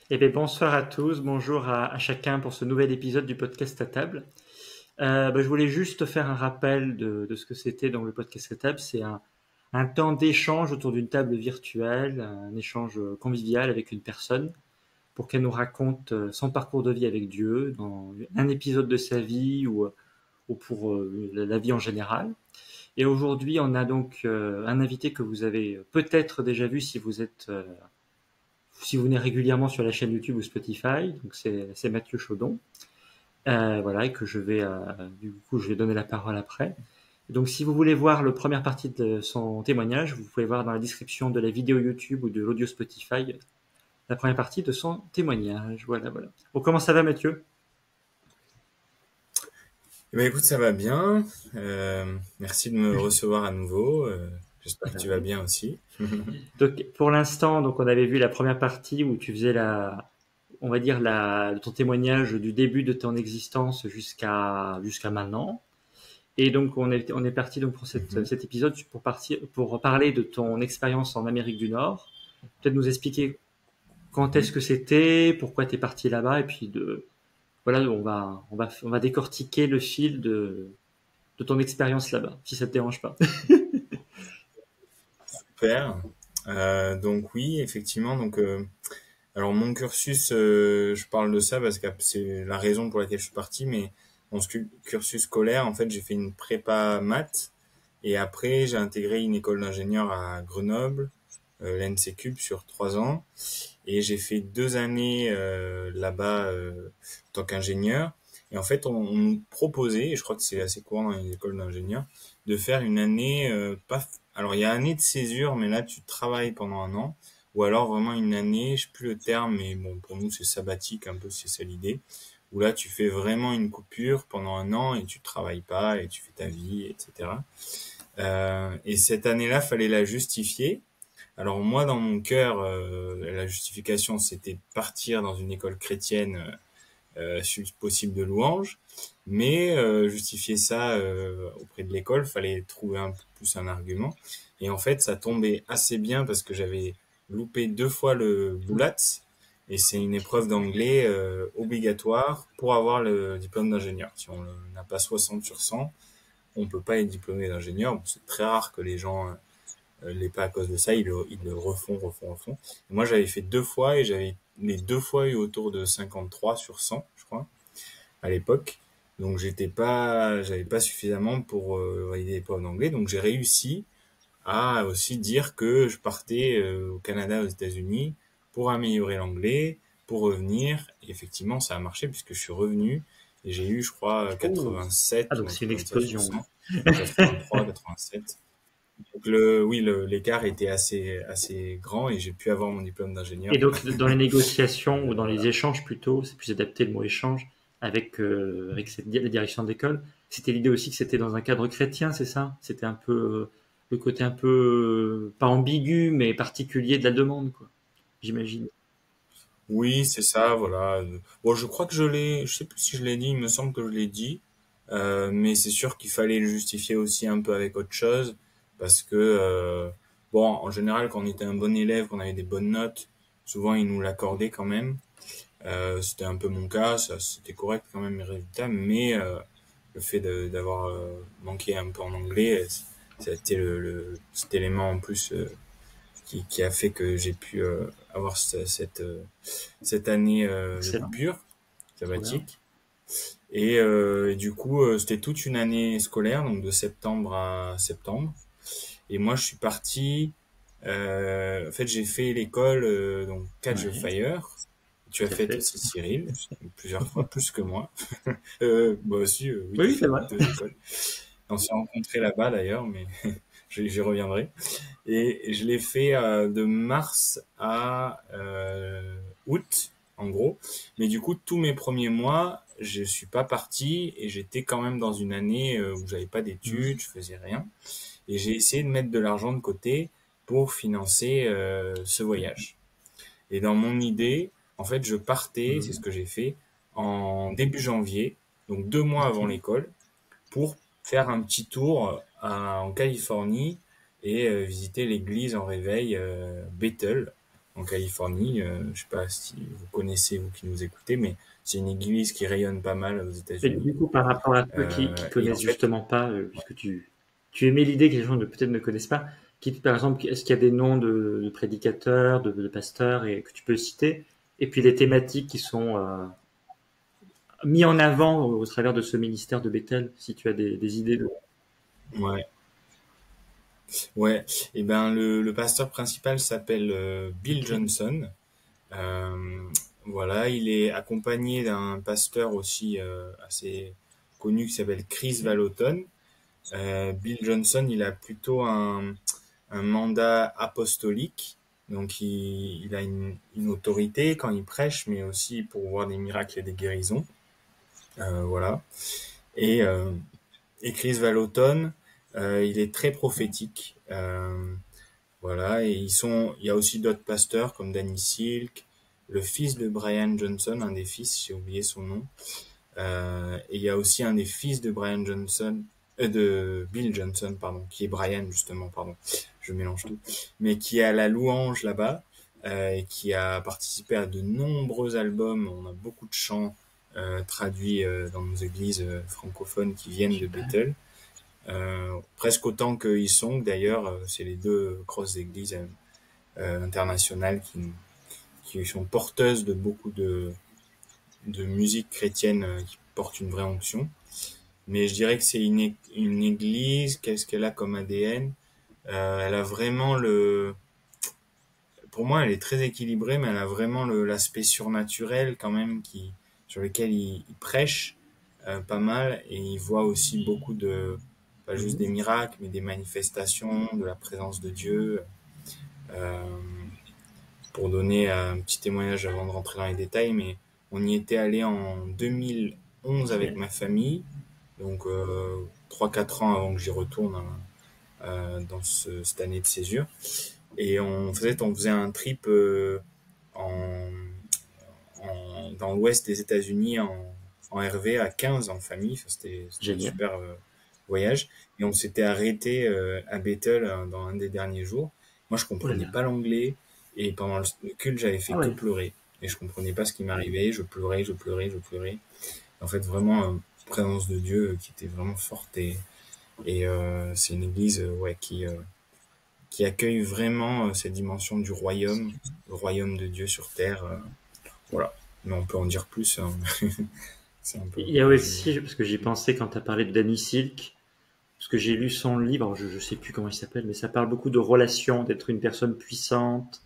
Eh bien, bonsoir à tous, bonjour à chacun pour ce nouvel épisode du podcast à table. Je voulais juste faire un rappel de ce que c'était dans le podcast à table. C'est un temps d'échange autour d'une table virtuelle, un échange convivial avec une personne pour qu'elle nous raconte son parcours de vie avec Dieu, dans un épisode de sa vie ou pour la vie en général. Et aujourd'hui, on a donc un invité que vous avez peut-être déjà vu si vous venez régulièrement sur la chaîne YouTube ou Spotify. Donc c'est Mathieu Chaudon. Voilà, et que je vais donner la parole après. Donc, si vous voulez voir la première partie de son témoignage, vous pouvez voir dans la description de la vidéo YouTube ou de l'audio Spotify la première partie de son témoignage. Voilà, voilà. Bon, comment ça va, Mathieu? Eh ben, écoute, ça va bien. Merci de me recevoir à nouveau. J'espère que tu vas bien aussi. Donc, pour l'instant, donc on avait vu la première partie où tu faisais on va dire ton témoignage du début de ton existence jusqu'à maintenant. Et donc on est parti donc pour Mhm. cet épisode pour parler de ton expérience en Amérique du Nord. Peut-être nous expliquer quand est-ce Mhm. que c'était, pourquoi tu es parti là-bas, et puis voilà, on va décortiquer le fil de ton expérience là-bas, si ça te dérange pas. Super. Donc oui, effectivement. Alors mon cursus, je parle de ça parce que c'est la raison pour laquelle je suis parti. Mais cursus scolaire, en fait, j'ai fait une prépa maths et après j'ai intégré une école d'ingénieur à Grenoble, l'ENSECUB sur 3 ans. Et j'ai fait 2 années là-bas en tant qu'ingénieur. Et en fait, on nous proposait, et je crois que c'est assez courant dans les écoles d'ingénieurs, de faire une année, pas, alors il y a année de césure, mais là tu travailles pendant un an, ou alors vraiment une année, je sais plus le terme, mais bon, pour nous c'est sabbatique un peu, c'est ça l'idée, où là tu fais vraiment une coupure pendant un an et tu travailles pas et tu fais ta vie, etc. Et cette année-là, fallait la justifier. Alors moi, dans mon cœur, la justification, c'était partir dans une école chrétienne, si possible de louanges, mais justifier ça auprès de l'école, fallait trouver un peu plus un argument. Et en fait, ça tombait assez bien parce que j'avais loupé 2 fois le BULAT, et c'est une épreuve d'anglais obligatoire pour avoir le diplôme d'ingénieur. Si on n'a pas 60 sur 100, on peut pas être diplômé d'ingénieur. Bon, c'est très rare que les gens l'est pas à cause de ça, ils le refont. Et moi, j'avais fait 2 fois et j'avais les 2 fois eu autour de 53 sur 100, je crois, à l'époque. Donc j'avais pas suffisamment pour valider l'épreuve d'anglais. Donc j'ai réussi à aussi dire que je partais au Canada, aux États-Unis, pour améliorer l'anglais, pour revenir. Et effectivement, ça a marché puisque je suis revenu et j'ai eu, je crois, Oh. Ah, 87 ou donc un c'est truc une comme ça sur explosion. 100. 83, 87. Donc oui, l'écart était assez grand et j'ai pu avoir mon diplôme Et d'ingénieur. donc, dans les négociations ou dans Voilà. les échanges plutôt, c'est plus adapté le mot échange avec la direction d'école. C'était l'idée aussi que c'était dans un cadre chrétien, c'est ça? C'était un peu le côté un peu pas ambigu mais particulier de la demande, quoi. J'imagine. Oui, c'est ça, voilà. Bon, je crois que je sais plus si je l'ai dit, il me semble que je l'ai dit. Mais c'est sûr qu'il fallait le justifier aussi un peu avec autre chose, parce que, bon, en général, quand on était un bon élève, qu'on avait des bonnes notes, souvent ils nous l'accordaient quand même. C'était un peu mon cas, ça, c'était correct quand même mes résultats, mais le fait d'avoir manqué un peu en anglais, c'était cet élément en plus qui a fait que j'ai pu avoir cette année de Excellent. coupure Trop bien. sabbatique. Et du coup, c'était toute une année scolaire, donc de septembre à septembre. Et moi, je suis parti. En fait, j'ai fait l'école donc Catch the Ouais, Fire. Tu tout as à fait fait. aussi Cyril plusieurs fois, plus que moi. Moi aussi, oui, Oui, j'ai oui, c'est fait vrai. 2 écoles. On s'est rencontrés là-bas d'ailleurs, mais j'y reviendrai. Et je l'ai fait de mars à août, en gros. Mais du coup, tous mes premiers mois, je suis pas parti et j'étais quand même dans une année où j'avais pas Mhm. d'études, je faisais rien. Et j'ai essayé de mettre de l'argent de côté pour financer ce voyage. Et dans mon idée, en fait, je partais, c'est ce Mhm. que j'ai fait, en début janvier, donc 2 mois avant Ok. l'école, pour faire un petit tour en Californie et visiter l'église en réveil Bethel. en Californie. Je sais pas si vous connaissez, vous qui nous écoutez, mais c'est une église qui rayonne pas mal aux Et États-Unis. du coup, par rapport à ceux qui Et connaissent en fait, justement pas, puisque tu émets l'idée que les gens peut-être ne connaissent pas, par exemple, est-ce qu'il y a des noms de prédicateurs, de pasteurs et que tu peux citer, et puis les thématiques qui sont mis en avant au travers de ce ministère de Bethel, si tu as des idées de. ouais, ouais. Et ben le pasteur principal s'appelle Bill Ok. Johnson. Euh, voilà, il est accompagné d'un pasteur aussi assez connu qui s'appelle Chris Vallotton. Bill Johnson, il a plutôt un mandat apostolique, donc il a une autorité quand il prêche, mais aussi pour voir des miracles et des guérisons. Voilà. Et, euh, et Chris Vallotton, il est très prophétique. Voilà. Et il y a aussi d'autres pasteurs comme Danny Silk, le fils de Brian Johnson, un des fils, j'ai oublié son nom. Et il y a aussi un des fils de Brian Johnson, de Bill Johnson, pardon, qui est Brian justement, pardon, je mélange tout, mais qui est à la louange là-bas et qui a participé à de nombreux albums. On a beaucoup de chants traduits dans nos églises francophones qui viennent de Super. Bethel. Presque autant que Hillsong d'ailleurs, c'est les deux grosses églises internationales qui sont porteuses de beaucoup de musique chrétienne qui porte une vraie onction. Mais je dirais que c'est une église. Qu'est-ce qu'elle a comme ADN? Elle a vraiment pour moi, elle est très équilibrée, mais elle a vraiment l'aspect surnaturel quand même sur lequel il prêche pas mal et il voit aussi beaucoup pas juste des Mhm. miracles, mais des manifestations de la présence de Dieu. Euh, pour donner un petit témoignage avant de rentrer dans les détails, mais on y était allé en 2011 avec Ok. ma famille, donc 3-4 ans avant que j'y retourne dans cette année de césure. Et on faisait un trip en, dans l'ouest des États-Unis en RV à 15 en famille. Enfin, c'était un Génial. super voyage. Et on s'était arrêté à Bethel dans un des derniers jours. Moi, je Oh là comprenais là. pas l'anglais. Et pendant le culte, j'avais fait Ah que ouais. pleurer. Et je comprenais pas ce qui m'arrivait. Je pleurais, je pleurais, je pleurais. En fait, vraiment, présence de Dieu qui était vraiment forte. Et c'est une église ouais, qui accueille vraiment cette dimension du royaume, le royaume de Dieu sur terre. Voilà. Mais on peut en dire plus, hein. C'est un peu Il y a résumé. aussi, parce que j'ai pensé quand tu as parlé de Danny Silk, parce que j'ai lu son livre, alors je ne sais plus comment il s'appelle, mais ça parle beaucoup de relations, d'être une personne puissante,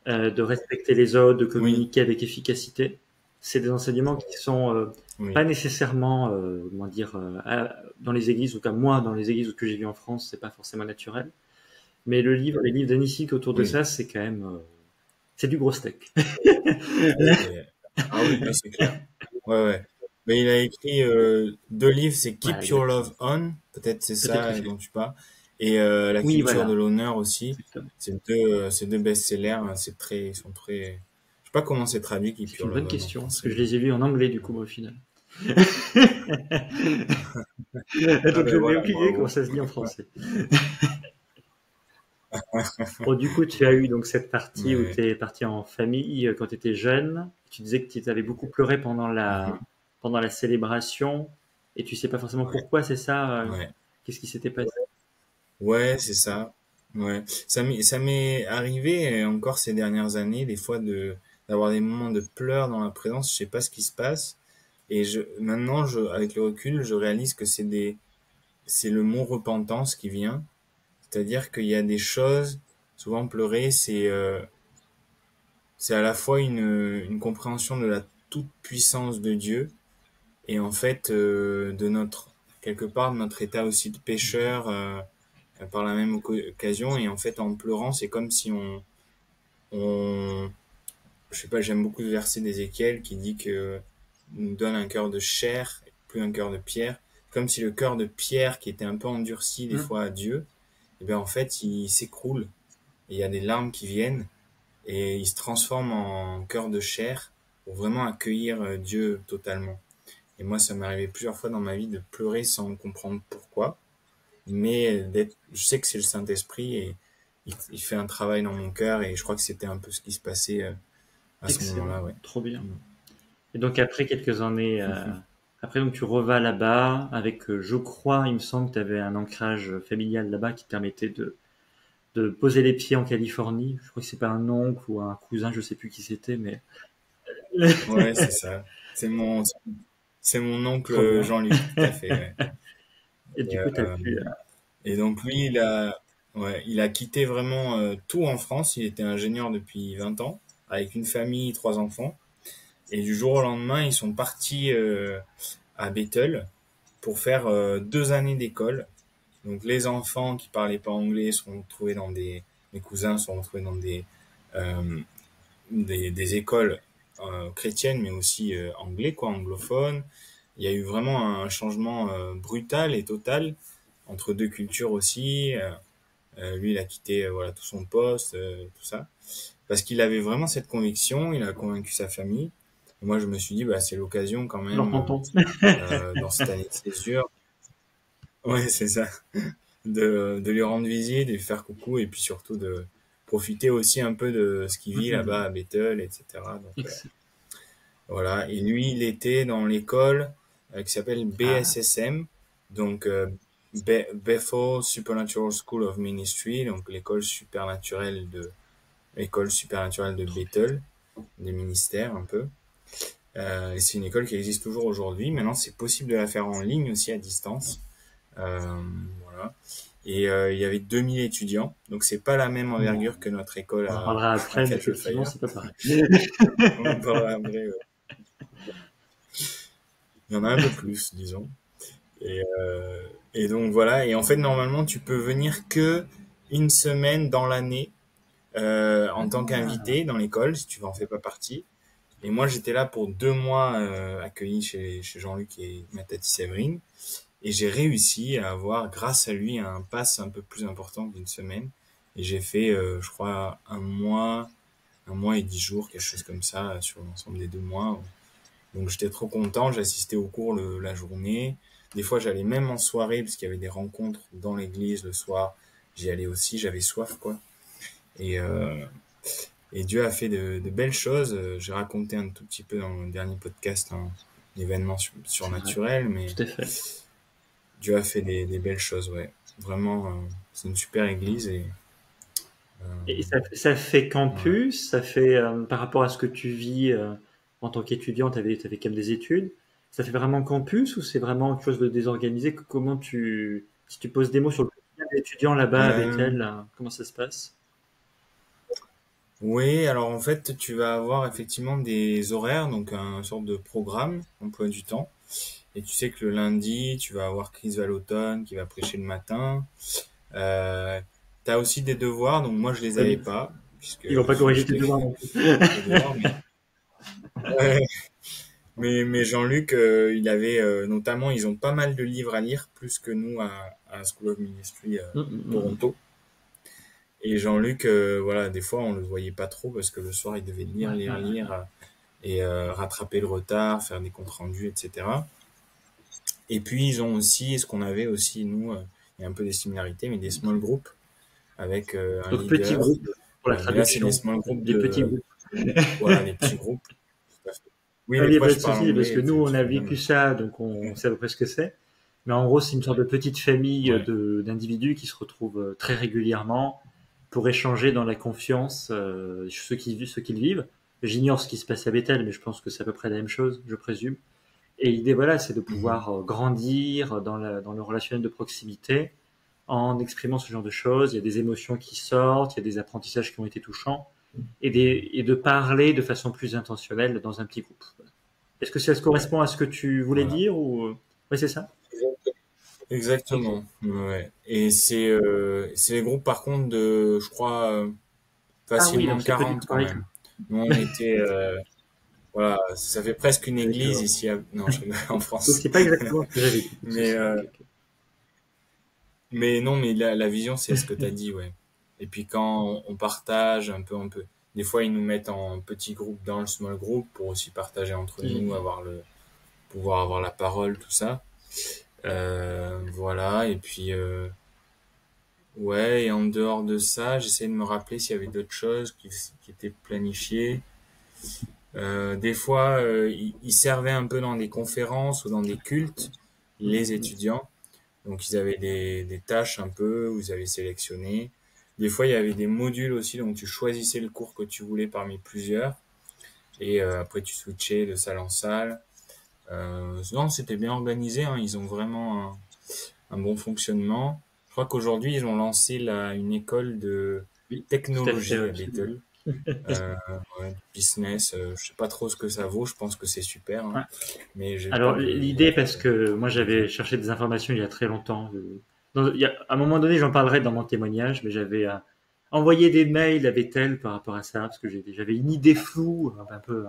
de respecter les autres, de Oui, communiquer avec efficacité. C'est des enseignements qui sont pas oui, nécessairement, comment dire, dans les églises, ou cas moi, dans les églises que j'ai vues en France, c'est pas forcément naturel. Mais les livres d'Annie Silk autour de oui. ça, c'est quand même, c'est du gros steak. Ah oui, là, c'est clair. Ouais, ouais. Mais il a écrit deux livres, c'est Voilà, Keep Your Love exactement. On, peut-être c'est Peut-être ça dont effectivement. tu parles, et La Oui, culture de voilà. l'honneur aussi. Exactement. C'est deux best-sellers, hein. Ils sont très, je sais pas comment c'est traduit Keep C'est Your une bonne Love On en question, parce que français, je mais les ai lus en anglais du coup, moi, au final. ah Donc je ben n'ai voilà, aucune idée comment bravo. ça se dit en français. Bon, du coup, tu as eu donc cette partie où Mais, tu es parti en famille quand tu étais jeune. Tu disais que tu avais beaucoup pleuré mhm, pendant la célébration et tu sais pas forcément pourquoi c'est ça. ouais. Qu'est-ce qui s'était passé? Ouais, c'est ça. Ouais, ça m'est arrivé encore ces dernières années, des fois d'avoir des moments de pleurs dans la présence. Je sais pas ce qui se passe. Et maintenant, avec le recul, je réalise que c'est le mot repentance qui vient. C'est-à-dire qu'il y a des choses. Souvent, pleurer, c'est à la fois une compréhension de la toute puissance de Dieu et en fait quelque part de notre état aussi de pécheur. Par la même occasion et en fait en pleurant c'est comme si on je sais pas, j'aime beaucoup le verset d'Ézéchiel qui dit que nous donne un cœur de chair plus un cœur de pierre, comme si le cœur de pierre qui était un peu endurci des Hmm. fois à Dieu et bien en fait il s'écroule et il y a des larmes qui viennent et il se transforme en cœur de chair pour vraiment accueillir Dieu totalement. Et moi ça m'est arrivé plusieurs fois dans ma vie de pleurer sans comprendre pourquoi, mais je sais que c'est le Saint-Esprit il fait un travail dans mon cœur et je crois que c'était un peu ce qui se passait à ce Excellent, moment-là, ouais. trop bien. Et donc après quelques années, après donc tu revas là-bas avec, je crois, il me semble que tu avais un ancrage familial là-bas qui te permettait de poser les pieds en Californie. Je crois que c'est pas un oncle ou un cousin, je sais plus qui c'était, mais Ouais, c'est ça. C'est mon, c'est mon trop oncle bien. Jean-Luc, tout à fait, ouais. Et Et, du coup, tu as euh, pu. et donc lui, ouais, il a quitté vraiment tout en France. Il était ingénieur depuis 20 ans, avec une famille, 3 enfants. Et du jour au lendemain, ils sont partis à Bethel pour faire 2 années d'école. Donc les enfants qui parlaient pas anglais sont retrouvés dans mes cousins sont retrouvés dans euh, des écoles chrétiennes, mais aussi anglais, quoi, anglophones. Il y a eu vraiment un changement brutal et total entre deux cultures aussi. Lui, il a quitté voilà tout son poste, tout ça, parce qu'il avait vraiment cette conviction. Il a convaincu sa famille. Et moi, je me suis dit, bah, c'est l'occasion quand Alors, même, tonton. dans cette année de césure, ouais, c'est ça, de lui rendre visite, de lui faire coucou, et puis surtout de profiter aussi un peu de ce qu'il vit là-bas à Bethel, etc. Donc, Excellent. voilà. Et lui, il était dans l'école qui s'appelle Ah, BSSM, donc Bethel Supernatural School of Ministry, donc l'école supernaturelle de Bethel, des ministères un peu. Et c'est une école qui existe toujours aujourd'hui. Maintenant, c'est possible de la faire en ligne aussi à distance. Voilà. Et il y avait 2000 étudiants, donc c'est pas la même bon, envergure que notre école on en à, parlera à après, mais effectivement, Catchfire. c'est pas pareil. On en parlera après. Il y en a un peu plus, disons. Et, euh, et donc voilà. Et en fait, normalement, tu peux venir que une semaine dans l'année en tant Ah, qu'invité dans l'école, si tu en fais pas partie. Et moi, j'étais là pour 2 mois accueilli chez Jean-Luc et ma tati Séverine. Et j'ai réussi à avoir, grâce à lui, un pass un peu plus important d'une semaine. Et j'ai fait, je crois, un mois et 10 jours, quelque chose comme ça, sur l'ensemble des 2 mois. Donc j'étais trop content, j'assistais au cours la journée. Des fois, j'allais même en soirée, parce qu'il y avait des rencontres dans l'église le soir. J'y allais aussi, j'avais soif, quoi. Et, euh, et Dieu a fait de belles choses. J'ai raconté un tout petit peu dans le dernier podcast un événement c'est vrai, surnaturel, mais tout à fait. Dieu a fait des belles choses, ouais. Vraiment, c'est une super église et Et euh, ça fait voilà. campus, ça fait, par rapport à ce que tu vis en tant qu'étudiant, tu avais quand même des études, ça fait vraiment campus ou c'est vraiment quelque chose de désorganisé? Comment si tu poses des mots sur le quotidien des étudiants là-bas à Euh, Bethel, comment ça se passe? oui, alors en fait, tu vas avoir effectivement des horaires, donc un sorte de programme, emploi du temps. Et tu sais que le lundi, tu vas avoir Chris Vallotton qui va prêcher le matin. Euh, T'as aussi des devoirs, donc moi je les Ouais, avais mais pas, puisque ils vont pas corriger tes j'étais devoirs non plus. au dehors, mais ouais. Mais Jean-Luc, il avait notamment, ils ont pas mal de livres à lire, plus que nous à School of Ministry Toronto. Et Jean-Luc, voilà, des fois on le voyait pas trop parce que le soir il devait lire, Ouais, lire, ouais, lire ouais. et rattraper le retard, faire des comptes rendus, etc. Et puis ils ont aussi, ce qu'on avait aussi nous, il y a un peu des similarités, mais des small groups avec un Donc petit leader. groupe pour la Mais là c'est des traduction, small groupes des petits de, groupes. voilà, les petits groupes. Tout à fait. Oui, Ah, des il n'y a fois pas de je parle souci, parce que anglais, et nous, tu, on tu a fais bien. vécu ça, donc on sait à peu près ce que c'est. Mais en gros, c'est une sorte de petite famille Ouais. d'individus qui se retrouvent très régulièrement pour échanger dans la confiance ce qu'ils vivent. J'ignore ce qui se passe à Bethel, mais je pense que c'est à peu près la même chose, je présume. Et l'idée, voilà, c'est de Mhm. pouvoir grandir dans le relationnel de proximité en exprimant ce genre de choses. Il y a des émotions qui sortent, il y a des apprentissages qui ont été touchants, et de parler de façon plus intentionnelle dans un petit groupe. Est-ce que ça se correspond à ce que tu voulais Voilà. dire ou oui, c'est ça. Ok. Exactement. Ouais. Et c'est les groupes par contre de, je crois, Ah oui, facilement donc c'est pas du tout 40 quand pareil. même. Nous on était, voilà, ça fait presque une église D'accord. ici non, je rigole, en Donc France. c'est pas exactement ce que j'avais dit. Donc c'est Mais ça. Ok, ok. mais non, mais la vision c'est ce que tu as dit, ouais. Et puis quand on partage un peu, des fois ils nous mettent en petits groupes dans le small group pour aussi partager entre nous, Mhm. pouvoir avoir la parole, tout ça. Voilà. Et puis Ouais, et en dehors de ça, j'essaie de me rappeler s'il y avait d'autres choses qui étaient planifiées. Des fois, ils servaient un peu dans des conférences ou dans des cultes, les Mhm. étudiants. Donc, ils avaient des tâches un peu où ils avaient sélectionné. Des fois, il y avait des modules aussi, donc tu choisissais le cours que tu voulais parmi plusieurs. Et après, tu switchais de salle en salle. Non, c'était bien organisé, hein. Ils ont vraiment un bon fonctionnement. Je crois qu'aujourd'hui, ils ont lancé une école de Oui, tout à fait, technologie ouais, à absolument. Bethel. Euh, ouais, business, je sais pas trop ce que ça vaut. Je pense que c'est super, hein, Ouais. mais j'ai pas Alors, l'idée, parce que moi j'avais d'idée. cherché des informations il y a très longtemps. À un moment donné, j'en parlerai dans mon témoignage, mais j'avais envoyé des mails à Bethel par rapport à ça, parce que j'avais une idée floue, un peu.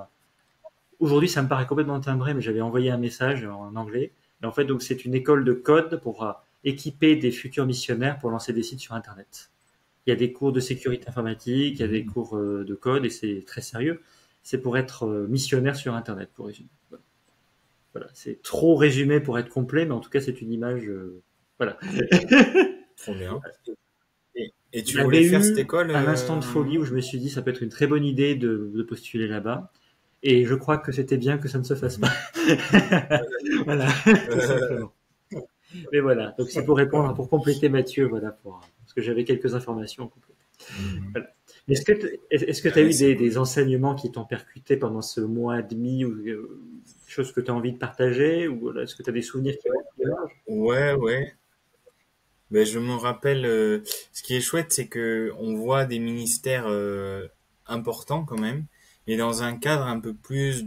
Aujourd'hui, ça me paraît complètement timbré, mais j'avais envoyé un message en anglais. Et en fait, donc, c'est une école de code pour équiper des futurs missionnaires pour lancer des sites sur Internet. Il y a des cours de sécurité informatique, il y a des Mhm. cours de code, et c'est très sérieux. C'est pour être missionnaire sur Internet, pour résumer. Voilà, c'est trop résumé pour être complet, mais en tout cas, c'est une image. Voilà. Trop bien. Et tu voulais J'avais faire cette eu école un instant de à un folie où moment? je me suis dit, ça peut être une très bonne idée de postuler là-bas. Et je crois que c'était bien que ça ne se fasse pas. Mhm. Voilà, tout simplement. Mais voilà, donc c'est pour répondre, pour compléter Mathieu, voilà, parce que j'avais quelques informations à compléter. Mhm. Voilà. Est-ce que tu as Ouais, eu c'est des cool. enseignements qui t'ont percuté pendant ce mois et demi, ou choses que tu as envie de partager, ou voilà, est-ce que tu as des souvenirs qui émergent? Ouais, ouais. Ben, je me rappelle, ce qui est chouette, c'est que on voit des ministères importants quand même, mais dans un cadre un peu plus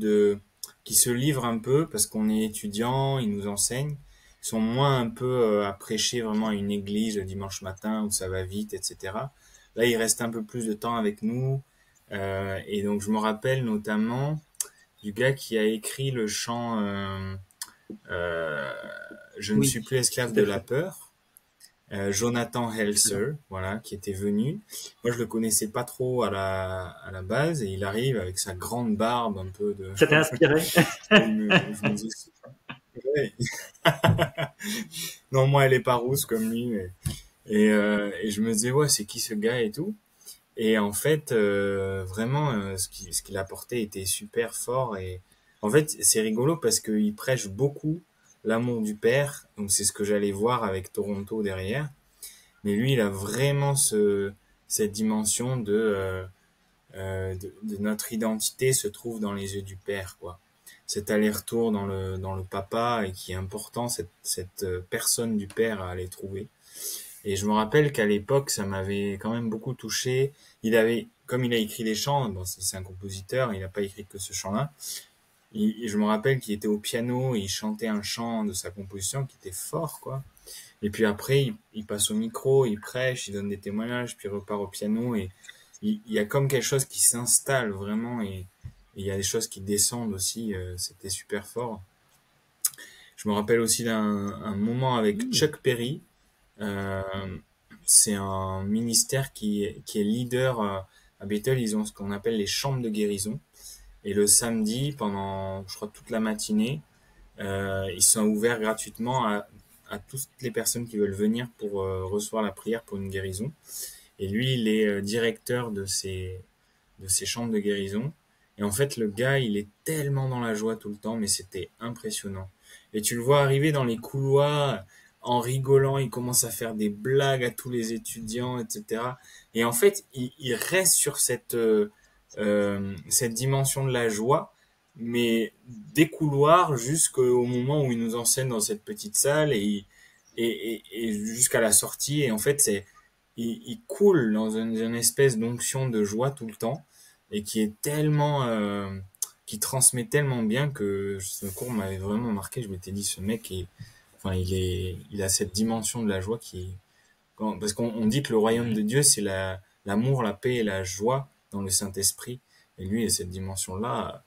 qui se livrent un peu parce qu'on est étudiant, ils nous enseignent, ils sont moins un peu à prêcher vraiment à une église le dimanche matin où ça va vite, etc. Là, ils restent un peu plus de temps avec nous, et donc je me rappelle notamment du gars qui a écrit le chant euh, Je ne Oui, suis plus tout esclave à de la fait. peur. Jonathan Excellent. Helser, voilà, qui était venu. Moi, je le connaissais pas trop à la base, et il arrive avec sa grande barbe un peu de. Ça t'a inspiré? Je me dis, ouais. Non, moi, elle est pas rousse comme lui, et je me disais, ouais, c'est qui ce gars et tout. Et en fait, vraiment, ce qu'il apportait était super fort. Et en fait, c'est rigolo parce qu'il prêche beaucoup l'amour du Père. Donc, c'est ce que j'allais voir avec Toronto derrière. Mais lui, il a vraiment cette dimension de notre identité se trouve dans les yeux du Père, quoi. Cet aller-retour dans le papa et qui est important, cette personne du Père à aller trouver. Et je me rappelle qu'à l'époque, ça m'avait quand même beaucoup touché. Comme il a écrit des chants, bon, c'est un compositeur, il n'a pas écrit que ce chant-là. Et je me rappelle qu'il était au piano et il chantait un chant de sa composition qui était fort, quoi. Et puis après, il passe au micro, il prêche, il donne des témoignages, puis il repart au piano et il y a comme quelque chose qui s'installe vraiment et il y a des choses qui descendent aussi. C'était super fort. Je me rappelle aussi un moment avec Hmm. Chuck Perry. Euh, c'est un ministère qui est leader à Bethel. Ils ont ce qu'on appelle les chambres de guérison. Et le samedi, pendant, je crois, toute la matinée, ils sont ouverts gratuitement à toutes les personnes qui veulent venir pour recevoir la prière pour une guérison. Et lui, il est directeur de ces chambres de guérison. Et en fait, le gars, il est tellement dans la joie tout le temps, mais c'était impressionnant. Et tu le vois arriver dans les couloirs en rigolant, il commence à faire des blagues à tous les étudiants, etc. Et en fait, il reste sur cette dimension de la joie, mais des couloirs jusqu'au moment où il nous enseigne dans cette petite salle et jusqu'à la sortie. Et en fait, il coule dans une espèce d'onction de joie tout le temps et qui est qui transmet tellement bien que ce cours m'avait vraiment marqué. Je m'étais dit, ce mec enfin, il a cette dimension de la joie parce qu'on dit que le royaume de Dieu, c'est l'amour, la paix et la joie dans le Saint-Esprit. Et lui, et cette dimension-là,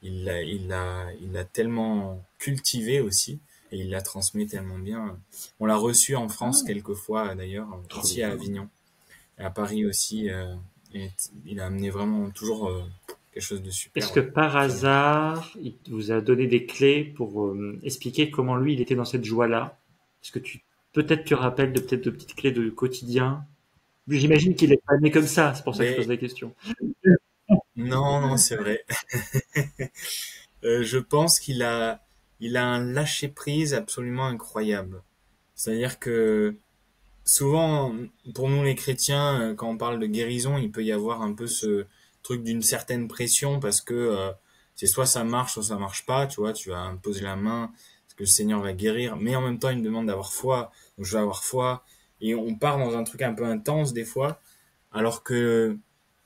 il l'a tellement cultivé aussi, et il la transmet tellement bien. On l'a reçu en France Ah, quelques fois, d'ailleurs, trop ici à bien. Avignon, et à Paris aussi. Et il a amené vraiment toujours quelque chose de super, Est-ce que ouais. par Très bien. hasard, il vous a donné des clés pour expliquer comment lui, il était dans cette joie-là? Est-ce que peut-être tu rappelles peut-être de petites clés de quotidien. J'imagine qu'il est pas né comme ça, c'est pour ça que je Mais pose la question. non, non, c'est vrai. Je pense il a un lâcher prise absolument incroyable. C'est-à-dire que souvent, pour nous les chrétiens, quand on parle de guérison, il peut y avoir un peu ce truc d'une certaine pression parce que c'est soit ça marche, soit ça marche pas. Tu vois, tu vas me poser la main, parce que le Seigneur va guérir. Mais en même temps, il me demande d'avoir foi, donc je vais avoir foi. Et on part dans un truc un peu intense des fois, alors que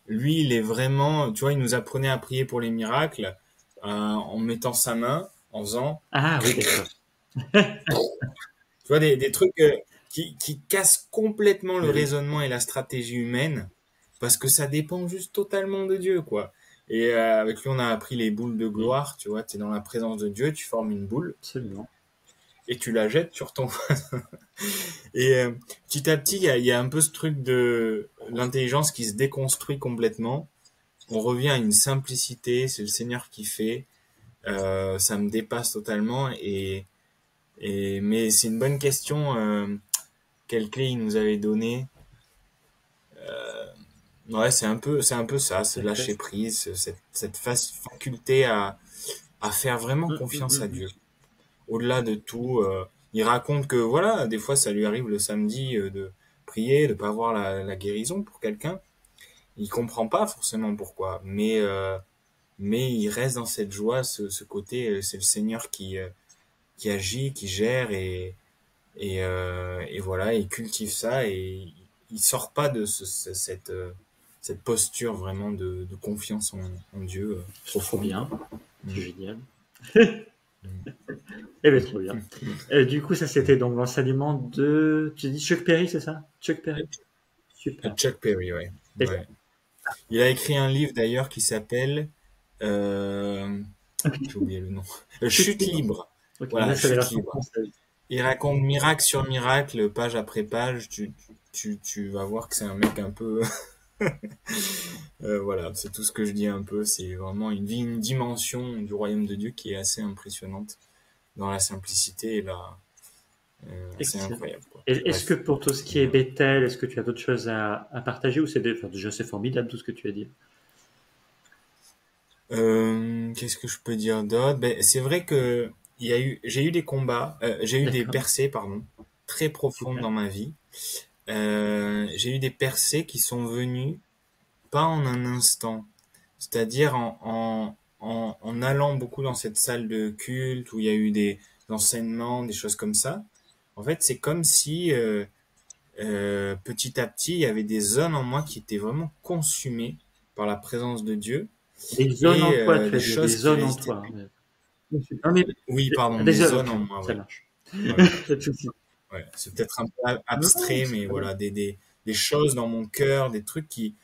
lui, il est vraiment, tu vois, il nous apprenait à prier pour les miracles en mettant sa main, en faisant, Ah oui, d'accord. tu vois, des trucs qui cassent complètement le Mais oui. raisonnement et la stratégie humaine, parce que ça dépend juste totalement de Dieu, quoi. Et avec lui, on a appris les boules de Oui, gloire, tu vois, tu es dans la présence de Dieu, tu formes une boule absolument. et tu la jettes sur ton... Et petit à petit, il y a un peu ce truc de l'intelligence qui se déconstruit complètement. On revient à une simplicité, c'est le Seigneur qui fait. Ça me dépasse totalement mais c'est une bonne question. Quelle clé il nous avait donné? Ouais, c'est un peu ça, c'est lâcher D'accord. prise, cette faculté à faire vraiment confiance à Mm. Dieu. Au-delà de tout, il raconte que voilà, des fois ça lui arrive le samedi de prier, de pas avoir la guérison pour quelqu'un. Il comprend pas forcément pourquoi, mais il reste dans cette joie, ce côté, c'est le Seigneur qui agit, qui gère et voilà, il cultive ça et il sort pas de cette posture vraiment de confiance en Dieu C'est trop profonde, bien. quoi. Mm. C'est génial. Mm. Eh bien, trop bien. Du coup, ça, c'était donc l'enseignement de... Tu dis Chuck Perry, c'est ça? Chuck Perry? Super. Chuck Perry, ouais. Et ça- Ouais. Il a écrit un livre d'ailleurs qui s'appelle euh, j'ai oublié le nom. Chute Chute libre. libre. Ok, là, Voilà, c'est la Chute version libre. française. Il raconte miracle sur miracle, page après page. Tu vas voir que c'est un mec un peu voilà, c'est tout ce que je dis un peu. C'est vraiment une dimension du royaume de Dieu qui est assez impressionnante dans la simplicité et assez Excellent. incroyable, quoi. Est-ce que Bref. pour tout ce qui est Voilà. Bethel, est-ce que tu as d'autres choses à partager ou enfin, déjà c'est formidable tout ce que tu as dit. Qu'est-ce que je peux dire d'autre? Ben, c'est vrai que j'ai eu des combats, j'ai eu des D'accord. percées, pardon, très profondes Super. dans ma vie. J'ai eu des percées qui sont venues pas en un instant, c'est-à-dire en allant beaucoup dans cette salle de culte où il y a eu des enseignements, des choses comme ça. En fait, c'est comme si petit à petit, il y avait des zones en moi qui étaient vraiment consumées par la présence de Dieu Des zones en et toi, tu des vas dire, des choses qui zones en résistaient toi. plus. Non, mais Oui, pardon, des des zones, zones ok, en moi, ça ouais. marche. Voilà. Pas de souci. Ouais. C'est peut-être un peu Non, abstrait, c'est mais très bien. voilà, des choses dans mon cœur, des trucs qui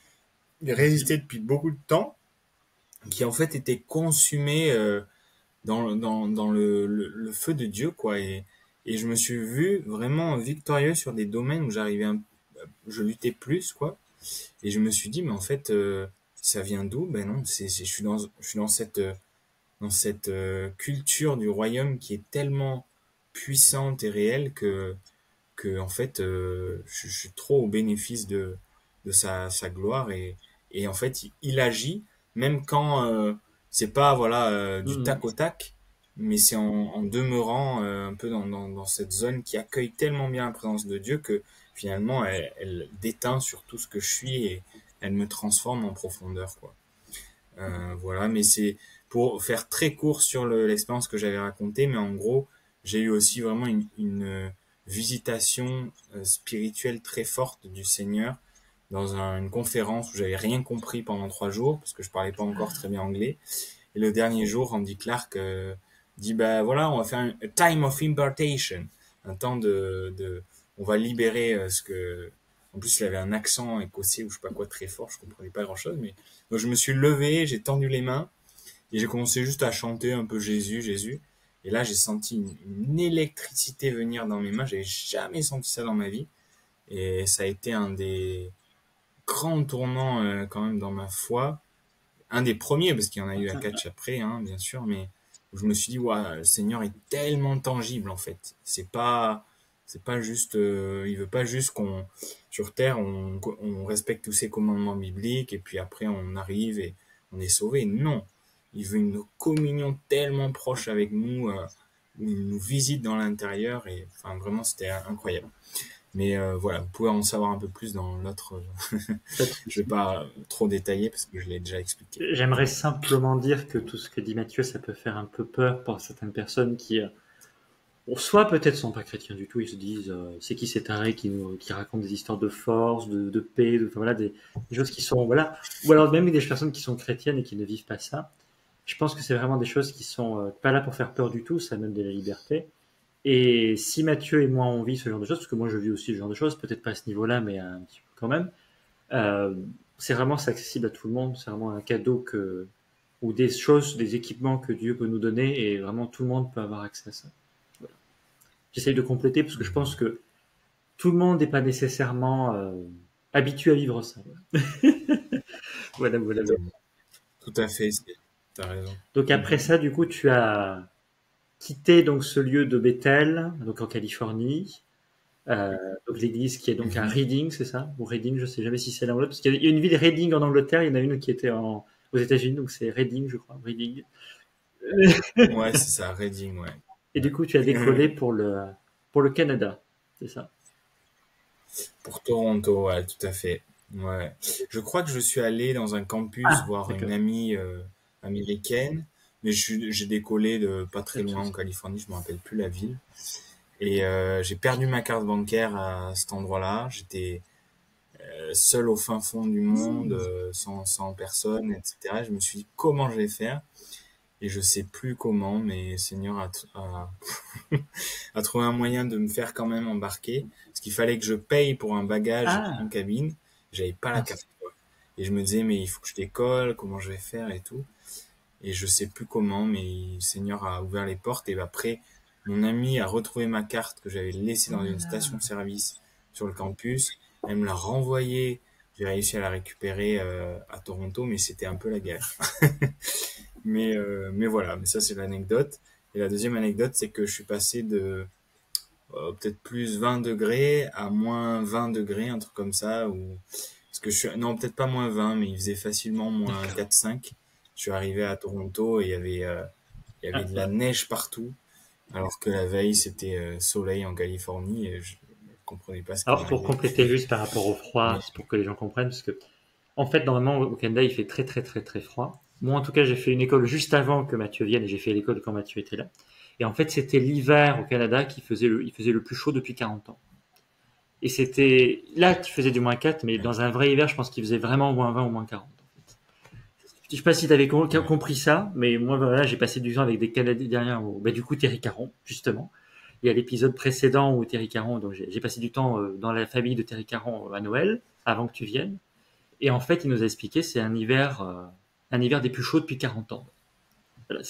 résistaient depuis beaucoup de temps, qui en fait étaient consumés dans le feu de Dieu, quoi. Et je me suis vu vraiment victorieux sur des domaines où je luttais plus, quoi. Et je me suis dit, mais en fait, ça vient d'où? Ben non, je suis dans cette culture du royaume qui est tellement puissante et réelle que en fait, je suis trop au bénéfice de sa gloire et en fait, il agit même quand c'est pas voilà du Mhm. tac au tac, mais c'est en demeurant un peu dans cette zone qui accueille tellement bien la présence de Dieu que finalement, elle déteint sur tout ce que je suis et elle me transforme en profondeur, quoi. Voilà, mais c'est pour faire très court sur l'expérience que j'avais racontée, mais en gros, j'ai eu aussi vraiment une visitation spirituelle très forte du Seigneur dans une conférence où j'avais rien compris pendant 3 jours parce que je parlais pas encore très bien anglais. Et le dernier jour, Randy Clark dit bah voilà, on va faire un time of impartation, un temps on va libérer ce que. En plus, il avait un accent écossais ou je sais pas quoi très fort, je comprenais pas grand-chose, mais donc je me suis levé, j'ai tendu les mains et j'ai commencé juste à chanter un peu Jésus, Jésus. Et là, j'ai senti une électricité venir dans mes mains. J'avais jamais senti ça dans ma vie. Et ça a été un des grands tournants quand même dans ma foi. Un des premiers, parce qu'il y en a eu à catch après, hein, bien sûr, mais où je me suis dit, ouais, le Seigneur est tellement tangible en fait. C'est pas C'est pas juste, il veut pas juste qu'on, sur Terre, on respecte tous ces commandements bibliques et puis après on arrive et on est sauvé. Non. Il veut une communion tellement proche avec nous, où il nous visite dans l'intérieur et enfin vraiment c'était incroyable. Mais voilà, vous pouvez en savoir un peu plus dans l'autre. Pas de Je vais souci. pas trop détailler parce que je l'ai déjà expliqué. J'aimerais simplement dire que tout ce que dit Mathieu, ça peut faire un peu peur pour certaines personnes qui, bon, soit peut-être sont pas chrétiens du tout, ils se disent c'est qui cet arrêt qui raconte des histoires de force, de paix, enfin, voilà des choses qui sont voilà, ou alors même des personnes qui sont chrétiennes et qui ne vivent pas ça. Je pense que c'est vraiment des choses qui sont pas là pour faire peur du tout, ça donne de la liberté. Et si Mathieu et moi on vit ce genre de choses, parce que moi je vis aussi ce genre de choses, peut-être pas à ce niveau-là, mais un petit peu quand même, euh, c'est accessible à tout le monde, c'est vraiment un cadeau que ou des choses, des équipements que Dieu peut nous donner et vraiment tout le monde peut avoir accès à ça. Voilà. J'essaye de compléter parce que je pense Mhm. que tout le monde n'est pas nécessairement habitué à vivre ça. Voilà, voilà, voilà. Tout à fait, t'as raison. Donc après Mhm. ça, du coup, tu as quitté donc ce lieu de Bethel, donc en Californie, euh, donc l'église qui est donc à Mhm. Reading, c'est ça? Ou Reading, je sais jamais si c'est l'un ou l'autre, parce qu'il y a une ville Reading en Angleterre, il y en a une qui était aux États-Unis, donc c'est Reading, je crois, Reading. Ouais, c'est ça, Reading, ouais. Et du coup, tu as décollé pour le Canada, c'est ça? Pour Toronto, ouais, tout à fait. Ouais. Je crois que je suis allé dans un campus Ah, voir une d'accord, amie américaine, mais j'ai décollé de pas pas très de loin en souci. Californie, je me rappelle plus la ville. Et j'ai perdu ma carte bancaire à cet endroit-là. J'étais seul au fin fond du monde, sans personne, etc. Je me suis dit comment je vais faire. Et je sais plus comment, mais Seigneur a trouvé un moyen de me faire quand même embarquer. Parce qu'il fallait que je paye pour un bagage en Ah, cabine. J'avais pas la mince. carte, quoi. Et je me disais, mais il faut que je décolle, comment je vais faire et tout. Et je sais plus comment, mais le Seigneur a ouvert les portes. Et après, mon ami a retrouvé ma carte que j'avais laissée Oh dans là une station là. de service sur le campus. Elle me l'a renvoyée. J'ai réussi à la récupérer à Toronto, mais c'était un peu la galère. Mais voilà, mais ça c'est l'anecdote. Et la deuxième anecdote, c'est que je suis passé de peut-être plus 20 degrés à moins 20 degrés, un truc comme ça. Parce que non, peut-être pas moins 20, mais il faisait facilement moins D'accord. 4-5. Je suis arrivé à Toronto et il y avait Ah, de la ah. neige partout, alors que la veille c'était soleil en Californie et je comprenais pas ce qui Alors pour m'arrivait. compléter juste par rapport au froid, Mais c'est pour que les gens comprennent, parce que en fait normalement au Canada il fait très très très très froid. Moi en tout cas j'ai fait une école juste avant que Mathieu vienne et j'ai fait l'école quand Mathieu était là. Et en fait c'était l'hiver au Canada il faisait le plus chaud depuis 40 ans. Et c'était là tu faisais du moins 4, mais ouais, dans un vrai hiver je pense qu'il faisait vraiment moins 20 ou moins 40. Je sais pas si tu avais ouais. compris ça, mais moi voilà j'ai passé du temps avec des Canadiens derrière, bah, du coup Terry Caron justement. Il y a l'épisode précédent où Terry Caron, donc j'ai passé du temps dans la famille de Terry Caron à Noël, avant que tu viennes. Et en fait, il nous a expliqué, c'est un hiver des plus chauds depuis 40 ans. Voilà,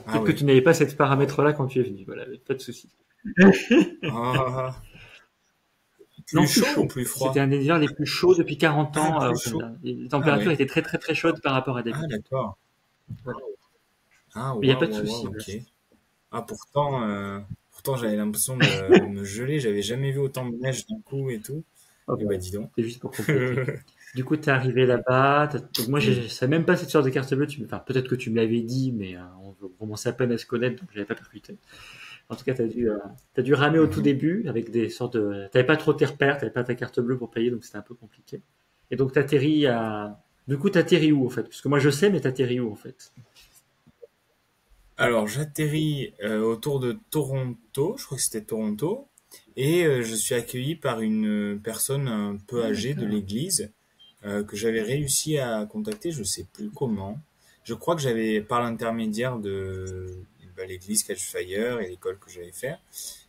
Ah peut-être que oui. tu n'avais pas cette paramètre-là quand tu es venu. Voilà, pas de souci. Ah, Non, plus plus chaud ou chaud. plus C'était froid? un des hivers les plus chauds depuis 40 Ah, ans plus au chaud. Canada. Les Ah températures oui. étaient très très très chaudes par rapport à Ah d'habitude. d'accord. Voilà. Ah Mais il n'y a pas waouh de waouh souci. waouh, Voilà. ok. Ah pourtant j'avais l'impression de me geler, j'avais jamais vu autant de neige d'un coup et tout. Oh, Et bah, bah dis donc. c'était juste pour compléter. Du coup, t'es arrivé là-bas. Donc moi, Et je savais même pas cette sorte de carte bleue. Enfin, peut-être que tu me l'avais dit, mais on commençait à peine à se connaître, donc j'avais pas percuté. En tout cas, t'as dû ramer au tout mhm. début avec des sortes de. T'avais pas trop tes repères, t'avais pas ta carte bleue pour payer, donc c'était un peu compliqué. Et donc t'atterris à. Du coup, t'atterris où en fait? Parce que moi je sais, mais t'atterris où en fait? Alors j'atterris autour de Toronto, je crois que c'était Toronto, et je suis accueilli par une personne un peu Ah âgée de d'accord. l'église que j'avais réussi à contacter, je sais plus comment. Je crois que j'avais, par l'intermédiaire de l'église Catchfire et l'école que j'allais faire,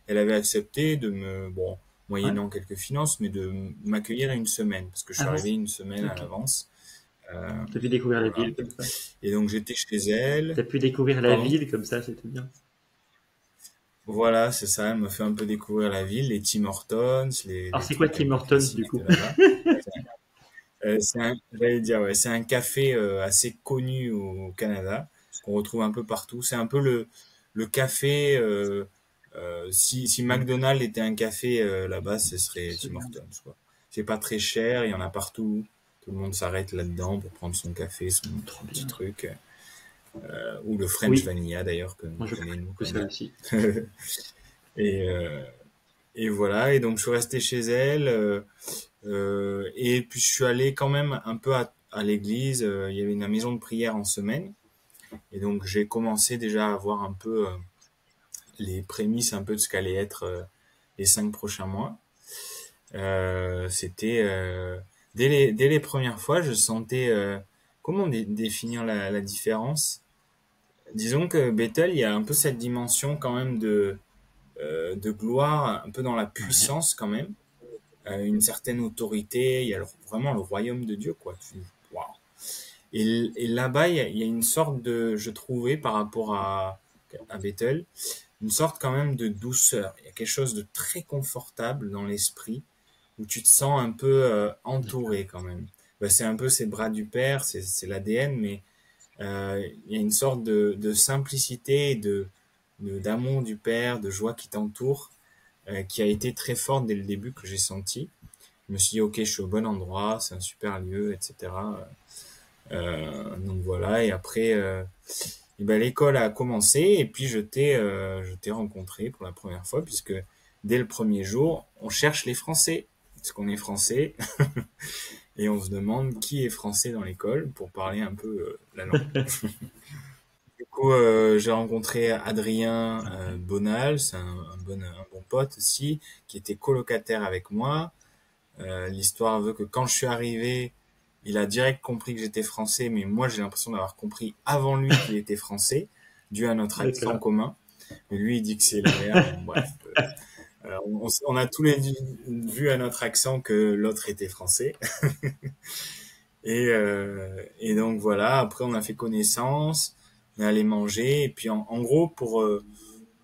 elle avait accepté de bon, Ouais. moyennant quelques finances, mais de m'accueillir une semaine, parce que je suis Ah, arrivé une semaine à ok. l'avance. Euh, T'as pu découvrir la voilà. ville comme ça. Et donc j'étais chez elle. T'as pu découvrir la Pardon? ville comme ça, c'était bien. Voilà, c'est ça. Elle m'a fait un peu découvrir la ville, les Tim Hortons, Alors les c'est quoi trucs un Tim peu Hortons du classiques coup? de là-bas. J'allais dire, ouais, c'est un café assez connu au Canada, qu'on retrouve un peu partout. C'est un peu le café Si McDonald's était un café là-bas, ce serait C'est Tim bien. Hortons, quoi. C'est pas très cher, il y en a partout. Tout le monde s'arrête là-dedans pour prendre son café, son Trop petit bien. truc. Ou le French Oui, Vanilla d'ailleurs, que moi nous je connaît nous que quand ça même. aussi. Et, euh, et voilà, et donc je suis resté chez elle. Et puis je suis allé quand même un peu à l'église. Il y avait une maison de prière en semaine. Et donc j'ai commencé déjà à voir un peu les prémices un peu de ce qu'allait être les 5 prochains mois. C'était dès les premières fois, je sentais comment définir la différence. Disons que Bethel, il y a un peu cette dimension quand même de gloire, un peu dans la Ouais, puissance quand même, une certaine autorité. Il y a vraiment le royaume de Dieu, quoi. Waouh. Et là-bas, il y a une sorte de, je trouvais par rapport à Bethel, une sorte quand même de douceur. Il y a quelque chose de très confortable dans l'esprit où tu te sens un peu d'accord. entouré quand même. Bah, c'est un peu ces bras du père, c'est l'ADN, mais il y a une sorte de simplicité, d'amour du père, de joie qui t'entoure, qui a été très forte dès le début que j'ai senti. Je me suis dit, ok, je suis au bon endroit, c'est un super lieu, etc. Donc voilà, et après, et ben, l'école a commencé, et puis je t'ai rencontré pour la première fois, puisque dès le premier jour, on cherche les Français, parce qu'on est Français, et on se demande qui est Français dans l'école pour parler un peu la langue. Du coup, j'ai rencontré Adrien Bonal, c'est un bon pote aussi, qui était colocataire avec moi. L'histoire veut que quand je suis arrivé, il a direct compris que j'étais français, mais moi j'ai l'impression d'avoir compris avant lui qu'il était français, dû à notre accent D'accord. commun. Mais lui, il dit que c'est l'inverse. Bon, bref. On a tous les vu à notre accent que l'autre était français. Et donc voilà, après on a fait connaissance, on est allé manger, et puis en gros, pour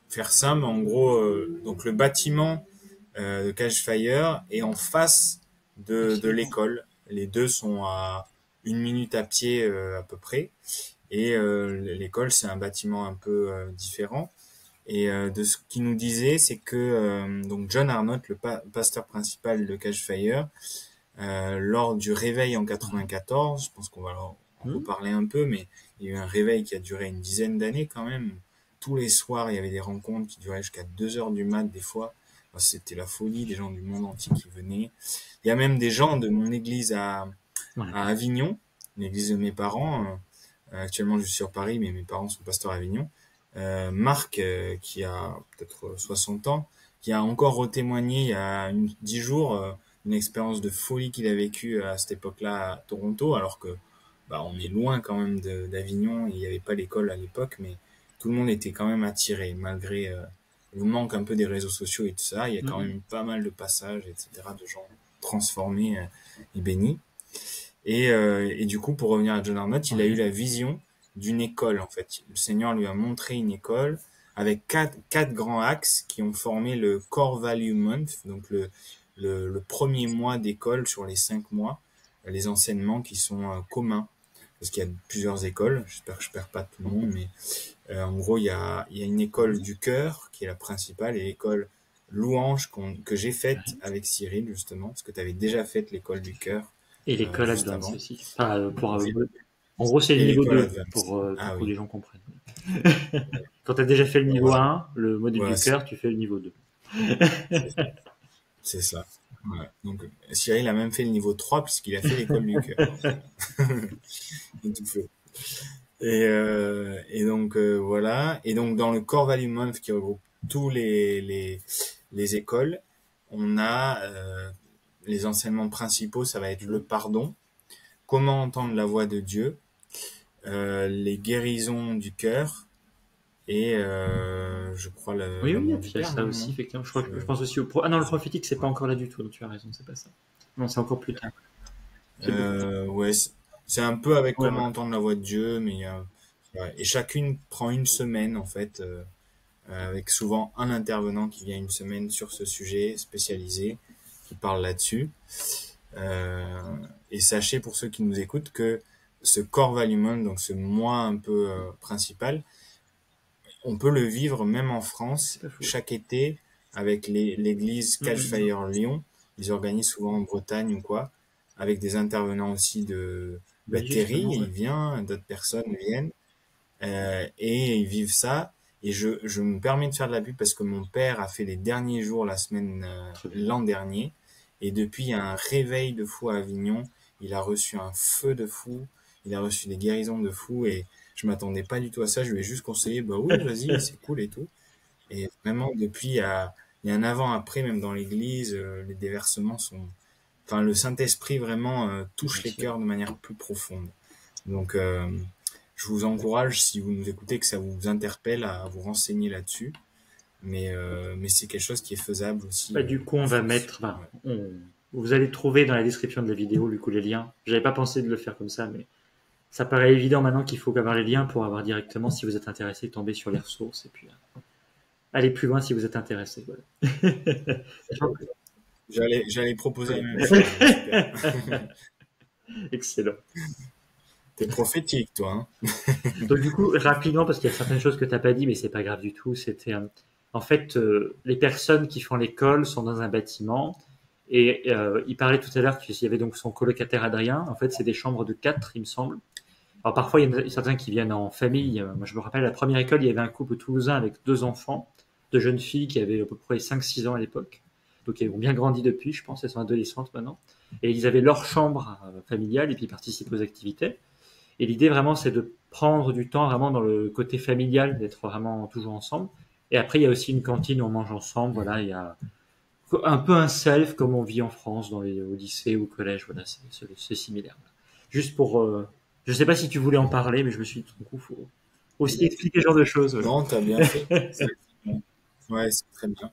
faire simple, en gros, donc le bâtiment de Cache Fire est en face Ah, de c'est bien. l'école. Les deux sont à 1 minute à pied à peu près. Et l'école, c'est un bâtiment un peu différent. Et de ce qu'il nous disait, c'est que donc John Arnott, le pasteur principal de Cache Fire, lors du réveil en Ouais. 94, je pense qu'on va en Hmm. reparler un peu, mais il y a eu un réveil qui a duré une dizaine d'années quand même. Tous les soirs, il y avait des rencontres qui duraient jusqu'à 2 heures du mat des fois. Enfin, c'était la folie, des gens du monde entier qui venaient. Il y a même des gens de mon église Ouais. à Avignon, l'église de mes parents. Actuellement, je suis sur Paris, mais mes parents sont pasteurs à Avignon. Marc, qui a peut-être 60 ans, qui a encore retémoigné il y a 10 jours une expérience de folie qu'il a vécue à cette époque-là à Toronto, alors que bah, on est loin quand même d'Avignon, il n'y avait pas l'école à l'époque, mais tout le monde était quand même attiré, malgré le manque un peu des réseaux sociaux et tout ça, il y a quand Hmm. même pas mal de passages, etc., de gens transformés et bénis. Et du coup, pour revenir à John Arnott, il a eu Ouais. la vision d'une école, en fait. Le Seigneur lui a montré une école avec quatre grands axes qui ont formé le Core Value Month, donc le premier mois d'école sur les 5 mois, les enseignements qui sont communs, parce qu'il y a plusieurs écoles, j'espère que je perds pas tout le monde, mais en gros, il y a une école du cœur, qui est la principale, et l'école louange que j'ai faite Ouais. avec Cyril, justement, parce que tu avais déjà fait l'école du cœur Et l'école juste Advance avant. aussi. Enfin, en gros, c'est le Et niveau l'école 2 Advance. pour Ah que les oui, gens comprennent. Quand tu as déjà fait le niveau voilà. 1, le module Voilà, du cœur, tu fais le niveau 2. c'est c'est ça. Ouais. Donc, Cyril a même fait le niveau 3 puisqu'il a fait l'école du cœur. Donc, il a tout fait. Et donc, voilà. Et donc, dans le Core Value Month qui regroupe tous les écoles, on a les enseignements principaux, ça va être le pardon, comment entendre la voix de Dieu, les guérisons du cœur, et je crois Oui, oui, l'amour puis du il y a père, ça non, aussi, non? effectivement. Je Je, pense aussi Ah non, le je- prophétique, c'est pas ouais. encore là du tout, donc tu as raison, c'est pas ça. Non, c'est encore plus tard. C'est beaucoup. Ouais, c'est un peu avec Ouais, comment voilà. entendre la voix de Dieu, mais ouais. Et chacune prend une semaine en fait, avec souvent un intervenant qui vient une semaine sur ce sujet spécialisé, qui parle là-dessus. Euh, et sachez pour ceux qui nous écoutent que ce core value month, donc ce mois un peu principal, on peut le vivre même en France, C'est pas faux. chaque été, avec l'église Catch Mhm. Fire Lyon. Ils organisent souvent en Bretagne ou quoi, avec des intervenants aussi Ben Terry, justement, ouais. il vient, d'autres personnes viennent, et ils vivent ça. Et je me permets de faire de la pub parce que mon père a fait les derniers jours la semaine, Très bien. l'an dernier. Et depuis, il y a un réveil de fou à Avignon. Il a reçu un feu de fou. Il a reçu des guérisons de fou. Et je m'attendais pas du tout à ça. Je lui ai juste conseillé, bah oui, vas-y, c'est cool et tout. Et vraiment, depuis, il y a un avant-après, même dans l'église, les déversements sont, enfin, le Saint-Esprit vraiment Bien touche les sûr. cœurs de manière plus profonde. Donc, je vous encourage, si vous nous écoutez, que ça vous interpelle à vous renseigner là-dessus. Mais c'est quelque chose qui est faisable aussi Bah, du coup, en on va France. mettre, ben, Ouais. vous allez trouver dans la description de la vidéo, du coup, les liens. J'avais pas pensé de le faire comme ça, mais ça paraît évident maintenant qu'il faut avoir les liens pour avoir directement, si vous êtes intéressé, tomber sur les ressources et puis aller plus loin si vous êtes intéressé. Voilà. J'allais proposer la même chose, mais super. Excellent. T'es prophétique, toi, hein? Donc du coup, rapidement, parce qu'il y a certaines choses que tu n'as pas dit, mais c'est pas grave du tout, c'était en fait les personnes qui font l'école sont dans un bâtiment et il parlait tout à l'heure qu'il y avait donc son colocataire Adrien. En fait, c'est des chambres de quatre, il me semble. Alors parfois, il y en a certains qui viennent en famille. Moi, je me rappelle, à la première école, il y avait un couple toulousain avec deux enfants, deux jeunes filles qui avaient à peu près 5-6 ans à l'époque. Donc, elles ont bien grandi depuis, je pense, elles sont adolescentes maintenant. Et ils avaient leur chambre familiale et puis ils participent aux activités. Et l'idée vraiment, c'est de prendre du temps vraiment dans le côté familial, d'être vraiment toujours ensemble. Et après, il y a aussi une cantine où on mange ensemble. Voilà, il y a un peu un self comme on vit en France au lycée ou au collège. Voilà, c'est similaire. Juste pour, je sais pas si tu voulais en parler, mais je me suis dit, du coup, faut aussi expliquer ce genre de choses. Voilà. Non, t'as bien fait. C'est bon. Ouais, c'est très bien.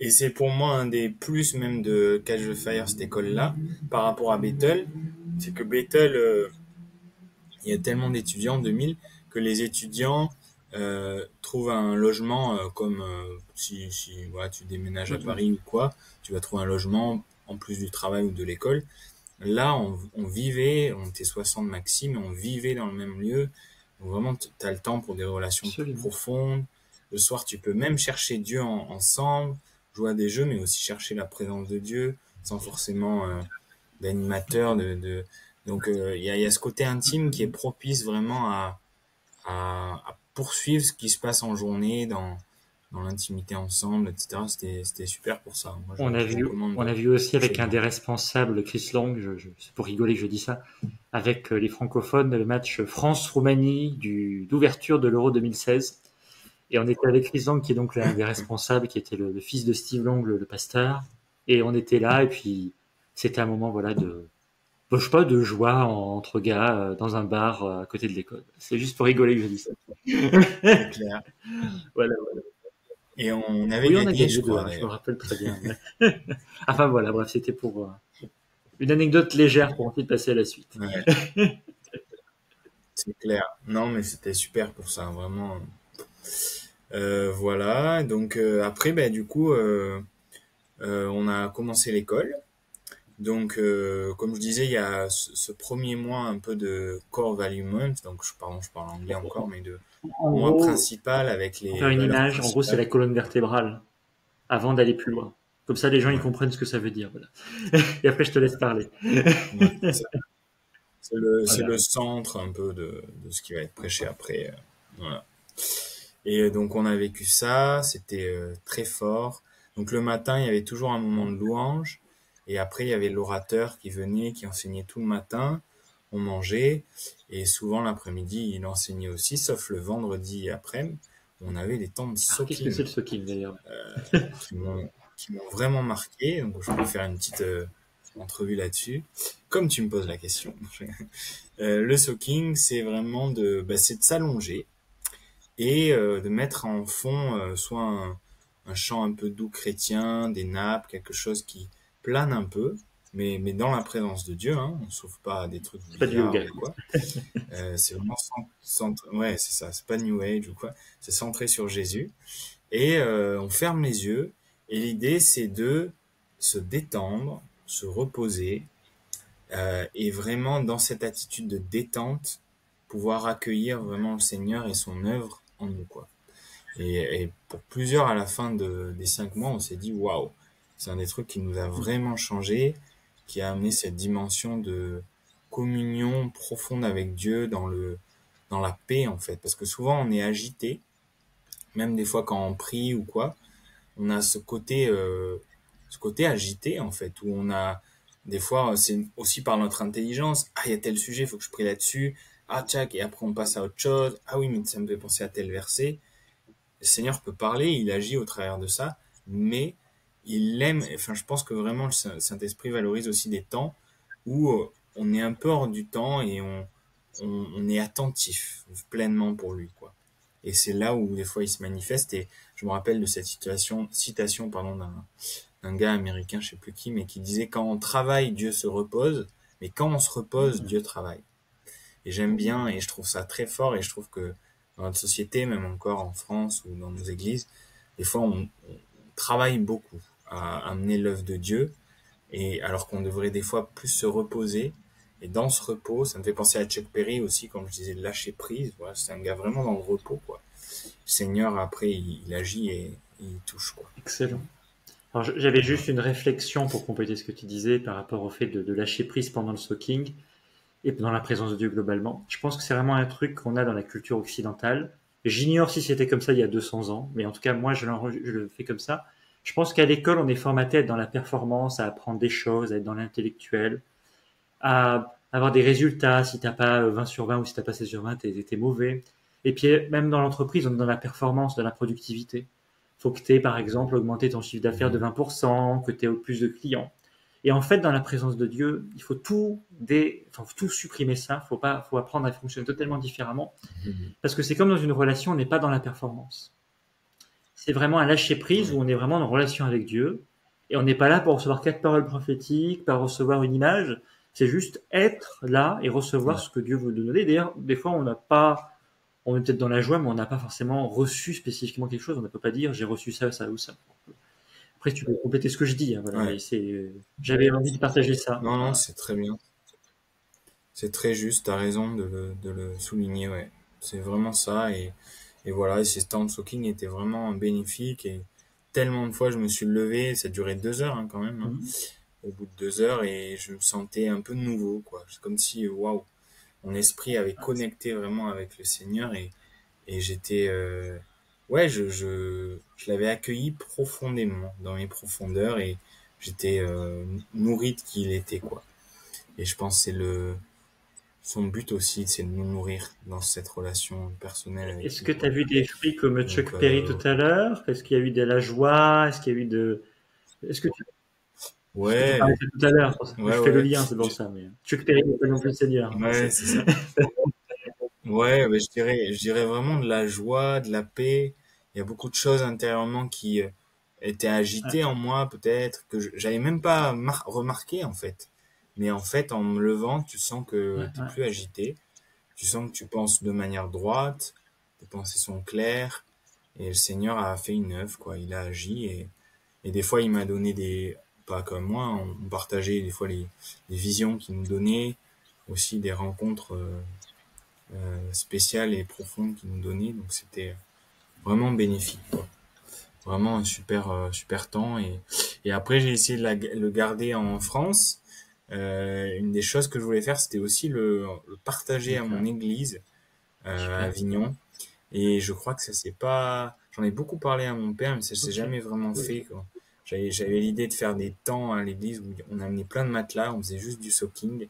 Et c'est pour moi un des plus même de Catch the Fire, cette école-là, par rapport à Bethel. C'est que Bethel, il y a tellement d'étudiants, 2000, que les étudiants trouvent un logement comme si voilà, tu déménages à Mhm. Paris ou quoi, tu vas trouver un logement en plus du travail ou de l'école. Là, on vivait, on était 60 maxi, mais on vivait dans le même lieu. Donc vraiment, tu as le temps pour des relations plus Absolument. profondes. Le soir, tu peux même chercher Dieu ensemble, jouer à des jeux, mais aussi chercher la présence de Dieu, sans forcément d'animateur. Donc, il y a ce côté intime qui est propice vraiment à poursuivre ce qui se passe en journée dans l'intimité ensemble, etc. C'était super pour ça. Moi, On a je vu, recommande on a vu aussi avec un chaudement. des responsables, Chris Lang, c'est pour rigoler que je dis ça, avec les francophones, le match France-Roumanie d'ouverture de l'Euro 2016. Et on était avec Chris Lang, qui est donc l'un des responsables, qui était le fils de Steve Lang, le pasteur. Et on était là, et puis c'était un moment, voilà, je sais pas, de joie entre gars dans un bar à côté de l'école. C'est juste pour rigoler que je dis ça. C'est clair. Voilà. Et on avait Oui, on a gagné, je gagné deux crois, 1 je me d'ailleurs. rappelle très bien. Enfin voilà, bref, c'était pour une anecdote légère pour ensuite passer à la suite. Ouais, c'est clair. Non, mais c'était super pour ça, vraiment. Voilà. Donc après, bah, du coup, on a commencé l'école. Donc, comme je disais, il y a ce premier mois un peu de core value month. Donc, je parle anglais encore, mais de En mois gros, principal avec pour faire les une valeurs image, en gros, c'est principales. la colonne vertébrale avant d'aller plus loin. Comme ça, les gens ils Ouais, comprennent ce que ça veut dire. Voilà. Et après, je te laisse parler. ouais, c'est ça. C'est le Voilà. centre un peu de ce qui va être prêché après. Voilà. Et donc on a vécu ça, c'était très fort. Donc le matin, il y avait toujours un moment de louange. Et après, il y avait l'orateur qui venait, qui enseignait tout le matin. On mangeait. Et souvent l'après-midi, il enseignait aussi, sauf le vendredi après-midi, où on avait des temps de Alors, qu'est-ce que c'est soaking le soaking d'ailleurs? qui m'ont vraiment marqué. Donc je peux faire une petite entrevue là-dessus. Comme tu me poses la question. Le soaking, c'est vraiment c'est de s'allonger et de mettre en fond soit un chant un peu doux chrétien, des nappes, quelque chose qui plane un peu, mais dans la présence de Dieu, hein, on s'ouvre pas à des trucs C'est pas du bizarres yoga, ou quoi. quoi. C'est vraiment ouais, c'est ça, c'est pas New Age ou quoi, c'est centré sur Jésus. Et on ferme les yeux, et l'idée c'est de se détendre, se reposer, et vraiment dans cette attitude de détente, pouvoir accueillir vraiment le Seigneur et son œuvre en nous, quoi. Et pour plusieurs, à la fin des 5 mois, on s'est dit, waouh, c'est un des trucs qui nous a vraiment changé, qui a amené cette dimension de communion profonde avec Dieu dans la paix, en fait. Parce que souvent, on est agité, même des fois quand on prie ou quoi, on a ce côté agité, en fait, où on a, des fois, c'est aussi par notre intelligence, ah, il y a tel sujet, il faut que je prie là-dessus, ah, tchac, et après on passe à autre chose, ah oui, mais ça me fait penser à tel verset. Le Seigneur peut parler, il agit au travers de ça, mais il aime, enfin, je pense que vraiment le Saint-Esprit valorise aussi des temps où on est un peu hors du temps et on est attentif pleinement pour lui, quoi. Et c'est là où des fois il se manifeste. Et je me rappelle de cette citation, pardon, d'un gars américain, je sais plus qui, mais qui disait quand on travaille, Dieu se repose, mais quand on se repose, Dieu travaille. Et j'aime bien, et je trouve ça très fort, et je trouve que dans notre société, même encore en France ou dans nos églises, des fois on travaille beaucoup à amener l'œuvre de Dieu, et alors qu'on devrait des fois plus se reposer. Et dans ce repos, ça me fait penser à Chuck Perry aussi, comme je disais, lâcher prise. Voilà, c'est un gars vraiment dans le repos, quoi. Le Seigneur, après, il agit et il touche, quoi. Excellent. Alors, j'avais Voilà. juste une réflexion pour compléter ce que tu disais par rapport au fait de lâcher prise pendant le soaking et dans la présence de Dieu globalement. Je pense que c'est vraiment un truc qu'on a dans la culture occidentale. J'ignore si c'était comme ça il y a 200 ans, mais en tout cas, moi, je le fais comme ça. Je pense qu'à l'école, on est formaté à être dans la performance, à apprendre des choses, à être dans l'intellectuel, à avoir des résultats. Si t'as pas 20 sur 20 ou si t'as pas 16 sur 20, t'es mauvais. Et puis, même dans l'entreprise, on est dans la performance, dans la productivité. Faut que t'aies, par exemple, augmenté ton chiffre d'affaires de Mhm. 20%, que t'aies plus de clients. Et en fait, dans la présence de Dieu, il faut enfin, tout supprimer ça. Faut apprendre à fonctionner totalement différemment. Mhm. Parce que c'est comme dans une relation, on n'est pas dans la performance. C'est vraiment un lâcher prise Ouais. où on est vraiment en relation avec Dieu. Et on n'est pas là pour recevoir 4 paroles prophétiques, pour recevoir une image. C'est juste être là et recevoir Ouais. ce que Dieu veut nous donner. D'ailleurs, des fois, on est peut-être dans la joie, mais on n'a pas forcément reçu spécifiquement quelque chose. On ne peut pas dire j'ai reçu ça, ça ou ça. Après, tu peux compléter ce que je dis, hein, voilà. Ouais. Mais j'avais envie de partager ça. Non, non, Voilà. c'est très bien. C'est très juste, t'as raison de le souligner, ouais. C'est vraiment ça, et voilà, et ces stands-walking étaient vraiment bénéfiques, et tellement de fois je me suis levé, ça durait 2 heures, hein, quand même, hein, Mhm. au bout de 2 heures, et je me sentais un peu nouveau, quoi. C'est comme si, waouh, mon esprit avait connecté vraiment avec le Seigneur, et j'étais, ouais, je l'avais accueilli profondément, dans mes profondeurs, et j'étais nourri de qui il était, quoi. Et je pense que son but aussi, c'est de nous nourrir dans cette relation personnelle avec Est-ce lui, que tu as quoi. vu des fruits comme Donc, Chuck Perry tout à l'heure? Est-ce qu'il y a eu de la joie? Est-ce que tu, ce que tu ouais, parlais de tout à l'heure? Je ouais, fais le ouais, lien, c'est pour ça, mais Chuck Perry n'est pas non plus le Seigneur, hein, ouais, c'est ça. Ouais, mais je dirais vraiment de la joie, de la paix. Il y a beaucoup de choses intérieurement qui étaient ouais, agitées en moi, peut-être, que j'avais même pas remarqué, en fait. Mais en fait, en me levant, tu sens que ouais, t'es ouais. plus agité. Tu sens que tu penses de manière droite, tes pensées sont claires, et le Seigneur a fait une œuvre, quoi. Il a agi, et des fois, il m'a donné pas comme moi, on partageait des fois les visions qu'il nous donnait, aussi des rencontres spéciales et profondes qu'il nous donnait. Donc c'était vraiment bénéfique, quoi. Vraiment un super, super temps. Et après, j'ai essayé de le garder en France. Une des choses que je voulais faire, c'était aussi le partager à mon D'accord. église à Super. Avignon. Et je crois que ça s'est pas. J'en ai beaucoup parlé à mon père, mais ça s'est Ok. jamais vraiment fait, quoi. J'avais l'idée de faire des temps à l'église où on amenait plein de matelas, on faisait juste du soaking.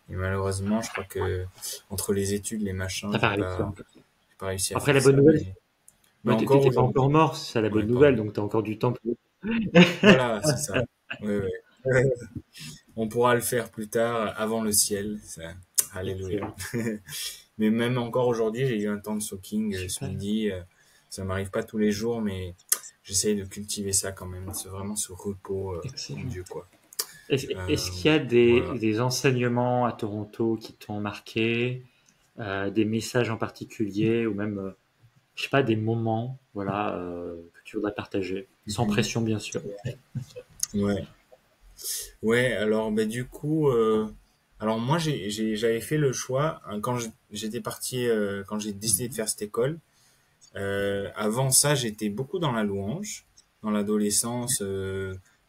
Et malheureusement, je crois que entre les études, les machins, T'as pas réussi encore. j'ai pas réussi à Après, faire la bonne ça. nouvelle, Mais ouais, encore t'étais pas encore aujourd'hui. mort, c'est ça la bonne Ouais, nouvelle, pardon. donc t'as encore du temps pour... Voilà, c'est ça. Ouais, ouais. On pourra le faire plus tard, avant le ciel. Ça. Alléluia. Excellent. Mais même encore aujourd'hui, j'ai eu un temps de soaking ce Super. midi. Ça m'arrive pas tous les jours, mais j'essaye de cultiver ça quand même. C'est vraiment ce repos en Excellent. Dieu, quoi. Est-ce qu'il y a Voilà. des enseignements à Toronto qui t'ont marqué, des messages en particulier, ou même, je sais pas, des moments, voilà, que tu voudrais partager, sans Mhm. pression, bien sûr. Ouais. Ouais, alors ben du coup, alors moi j'avais fait le choix, hein, quand j'étais parti, quand j'ai décidé de faire cette école. Avant ça, j'étais beaucoup dans la louange, dans l'adolescence,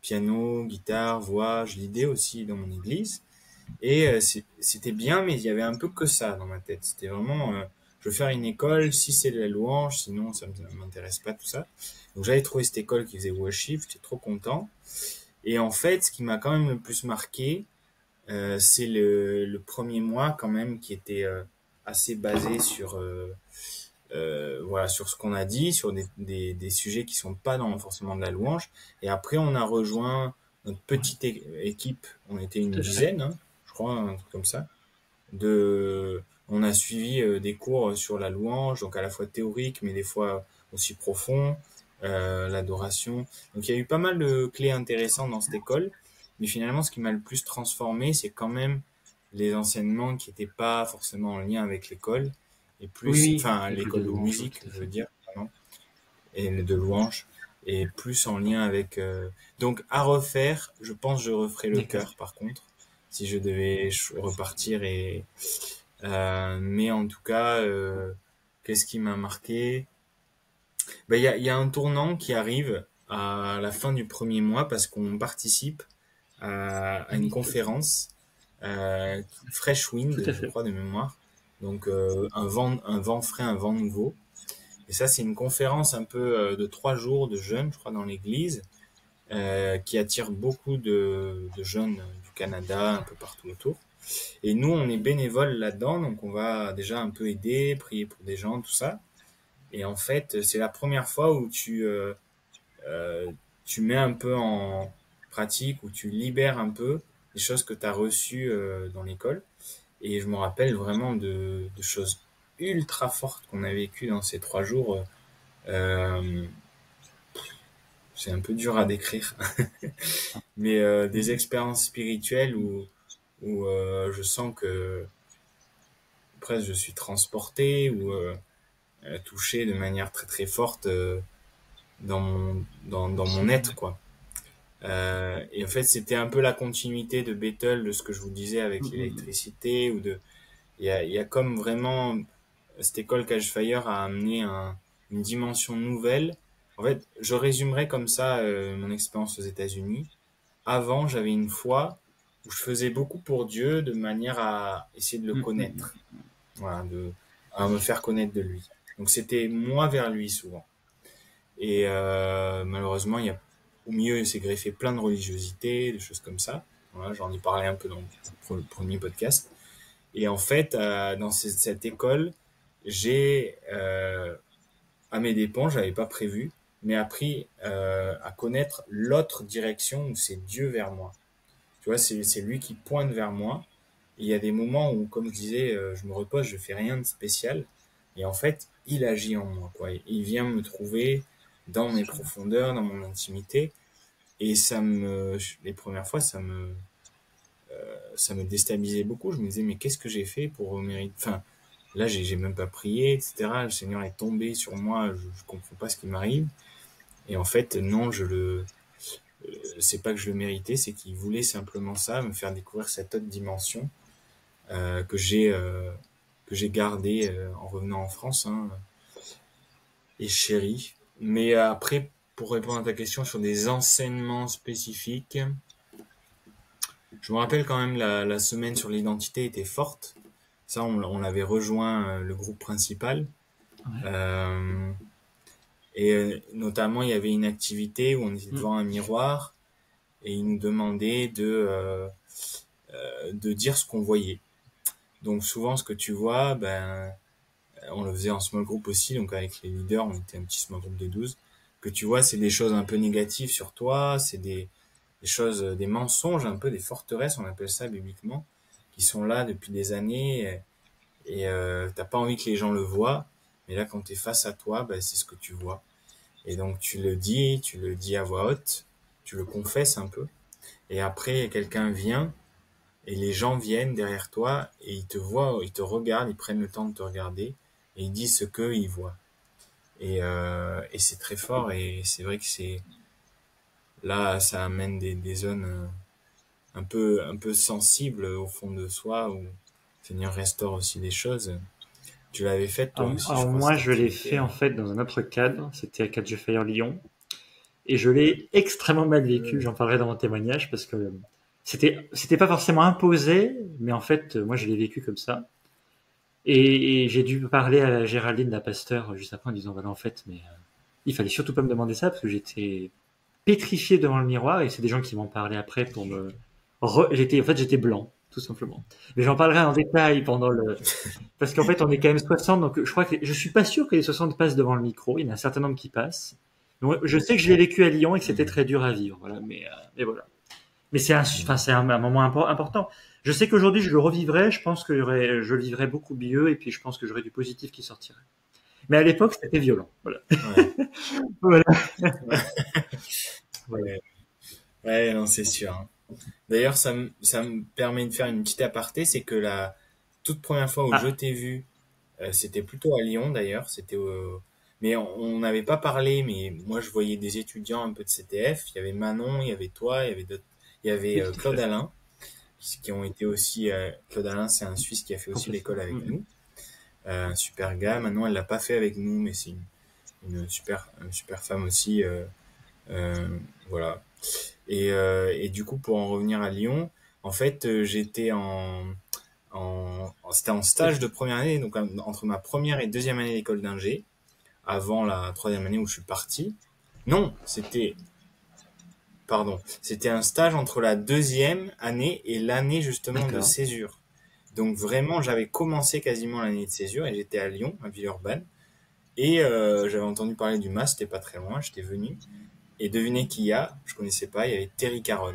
piano, guitare, voix, je lidais aussi dans mon église. Et c'était bien, mais il y avait un peu que ça dans ma tête. C'était vraiment, je veux faire une école, si c'est de la louange, sinon ça m'intéresse pas tout ça. Donc j'avais trouvé cette école qui faisait worship, j'étais trop content. Et en fait, ce qui m'a quand même le plus marqué, c'est le premier mois quand même qui était assez basé sur voilà, sur ce qu'on a dit, sur des sujets qui sont pas dans forcément de la louange. Et après, on a rejoint notre Ouais, petite équipe. On était une tout à fait. dizaine, hein, je crois, un truc comme ça. On a suivi des cours sur la louange, donc à la fois théorique, mais des fois aussi profond, l'adoration. Donc il y a eu pas mal de clés intéressantes dans cette école. Mais finalement, ce qui m'a le plus transformé, c'est quand même les enseignements qui n'étaient pas forcément en lien avec l'école, et Oui, plus, oui, enfin il y a plus de l'école de louanges, musique, tout à je veux fait. dire, pardon, et de louange, et plus en lien avec. Donc à refaire, je pense que je referai le D'accord. chœur par contre, si je devais repartir et. Mais en tout cas, qu'est-ce qui m'a marqué? Ben, il y a un tournant qui arrive à la fin du premier mois parce qu'on participe à une Oui, tout, conférence Fresh tout Wind, à je fait. crois de mémoire. Donc un vent frais, un vent nouveau. Et ça, c'est une conférence un peu de 3 jours de jeunes, je crois, dans l'église, qui attire beaucoup de jeunes du Canada, un peu partout autour. Et nous, on est bénévoles là-dedans, donc on va déjà un peu aider, prier pour des gens, tout ça. Et en fait, c'est la première fois où euh, tu mets un peu en pratique, où tu libères un peu les choses que tu as reçues dans l'école. Et je me rappelle vraiment de choses ultra fortes qu'on a vécues dans ces 3 jours. Euh, c'est un peu dur à décrire, mais des expériences spirituelles où je sens que presque je suis transporté ou touché de manière très très forte dans mon être, C'est quoi. Et en fait, c'était un peu la continuité de Bethel, de ce que je vous disais mm, avec mm, mm. l'électricité, il y a comme vraiment, cette école Cache Fire a amené une dimension nouvelle. En fait, je résumerai comme ça mon expérience aux États-Unis. Avant, j'avais une foi où je faisais beaucoup pour Dieu de manière à essayer de le Mm, mm, connaître, voilà, à me faire connaître de lui. Donc c'était moi vers lui souvent. Et malheureusement, au milieu, il s'est greffé plein de religiosité, des choses comme ça. Voilà, j'en ai parlé un peu dans le premier podcast. Et en fait, dans cette école, j'ai, à mes dépens, j'avais pas prévu, mais appris à connaître l'autre direction où c'est Dieu vers moi. Tu vois, c'est lui qui pointe vers moi. Et il y a des moments où, comme je disais, je me repose, je fais rien de spécial. Et en fait, il agit en moi, quoi. Il vient me trouver dans mes profondeurs, dans mon intimité. Et les premières fois, ça me déstabilisait beaucoup. Je me disais, mais qu'est-ce que j'ai fait pour mériter, enfin, là, j'ai même pas prié, etc. Le Seigneur est tombé sur moi, je comprends pas ce qui m'arrive. Et en fait, non, c'est pas que je le méritais, c'est qu'il voulait simplement ça, me faire découvrir cette autre dimension euh, que j'ai euh, que j'ai gardée en revenant en France, hein, et chérie. Mais après, pour répondre à ta question sur des enseignements spécifiques, je me rappelle quand même la semaine sur l'identité était forte. Ça, on avait rejoint le groupe principal. Ouais. Euh, et notamment, il y avait une activité où on était Mm. devant un miroir et il nous demandait de dire ce qu'on voyait. Donc souvent, ce que tu vois, ben, on le faisait en small group aussi, donc avec les leaders, on était un petit small group de 12. Que tu vois, c'est des choses un peu négatives sur toi, c'est des choses, des mensonges, un peu des forteresses, on appelle ça bibliquement, qui sont là depuis des années et t'as pas envie que les gens le voient, mais là quand t'es face à toi, ben, c'est ce que tu vois. Et donc tu le dis à voix haute, tu le confesses un peu, et après quelqu'un vient et les gens viennent derrière toi et ils te voient, ils te regardent, ils prennent le temps de te regarder et ils disent ce qu'ils voient. Et c'est très fort et c'est vrai que c'est là, ça amène des zones un peu sensibles au fond de soi où le Seigneur restaure aussi des choses. Tu l'avais faite toi aussi, je Alors crois, moi, cette je l'ai activité. fait en fait dans un autre cadre. C'était à Cadre Fire Lyon. Et je l'ai extrêmement mal vécu. J'en parlerai dans mon témoignage parce que c'était pas forcément imposé, mais en fait, moi, je l'ai vécu comme ça. Et j'ai dû parler à Géraldine, la pasteur, juste après en disant, voilà, en fait, mais il fallait surtout pas me demander ça parce que j'étais pétrifié devant le miroir et c'est des gens qui m'ont parlé après pour me... en fait, j'étais blanc, tout simplement. Mais j'en parlerai en détail pendant le... Parce qu'en fait, on est quand même 60, donc je crois que je suis pas sûr que les 60 passent devant le micro. Il y en a un certain nombre qui passent. Donc, je sais que je l'ai vécu à Lyon et que c'était Mhm. très dur à vivre. Voilà, mais voilà. Mais enfin, c'est un moment important. Je sais qu'aujourd'hui, je le revivrais. Je pense que je le vivrais beaucoup mieux et puis je pense que j'aurais du positif qui sortirait. Mais à l'époque, c'était violent. Voilà. Ouais. Voilà. Voilà. Ouais, ouais, non, c'est sûr, hein. D'ailleurs, ça me permet de faire une petite aparté, c'est que la toute première fois où je Ah, t'ai vu, c'était plutôt à Lyon d'ailleurs, mais on n'avait pas parlé, mais moi je voyais des étudiants un peu de CTF, il y avait Manon, il y avait toi, il y avait oui, tout à Claude fait. Alain, qui ont été aussi, Claude Alain c'est un Suisse qui a fait aussi Professeur. l'école avec Mhm. nous, un super gars, Manon elle l'a pas fait avec nous, mais c'est une super femme aussi, euh, voilà. Et du coup, pour en revenir à Lyon, en fait, j'étais c'était en Oui. stage de première année, donc entre ma première et deuxième année d'école d'ingé, avant la troisième année où je suis parti. Non, c'était un stage entre la deuxième année et l'année justement de D'accord. césure. Donc vraiment, j'avais commencé quasiment l'année de césure et j'étais à Lyon, à Villeurbanne. Et j'avais entendu parler du MAS, c'était pas très loin, j'étais venu. Et devinez qui il y a, je connaissais pas, il y avait Terry Caron.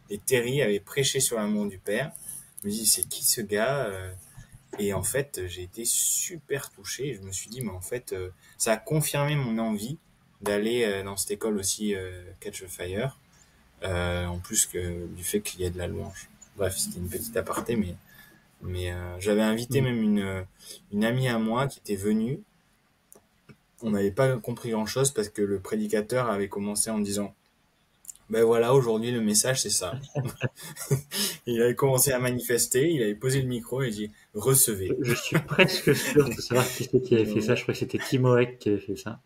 Et Terry avait prêché sur l'amour du père. Je me dis, c'est qui ce gars? Et en fait, j'ai été super touché. Je me suis dit, mais en fait, ça a confirmé mon envie d'aller dans cette école aussi, Catch the Fire. En plus que du fait qu'il y a de la louange. Bref, c'était une petite aparté, mais j'avais invité Mhm. même une amie à moi qui était venue. On n'avait pas compris grand-chose parce que le prédicateur avait commencé en disant, ben voilà, aujourd'hui le message c'est ça. Il avait commencé à manifester, il avait posé le micro et dit recevez. Je suis presque sûr de savoir qui c'est qui avait fait ça. Je crois que c'était Timoek qui avait fait ça,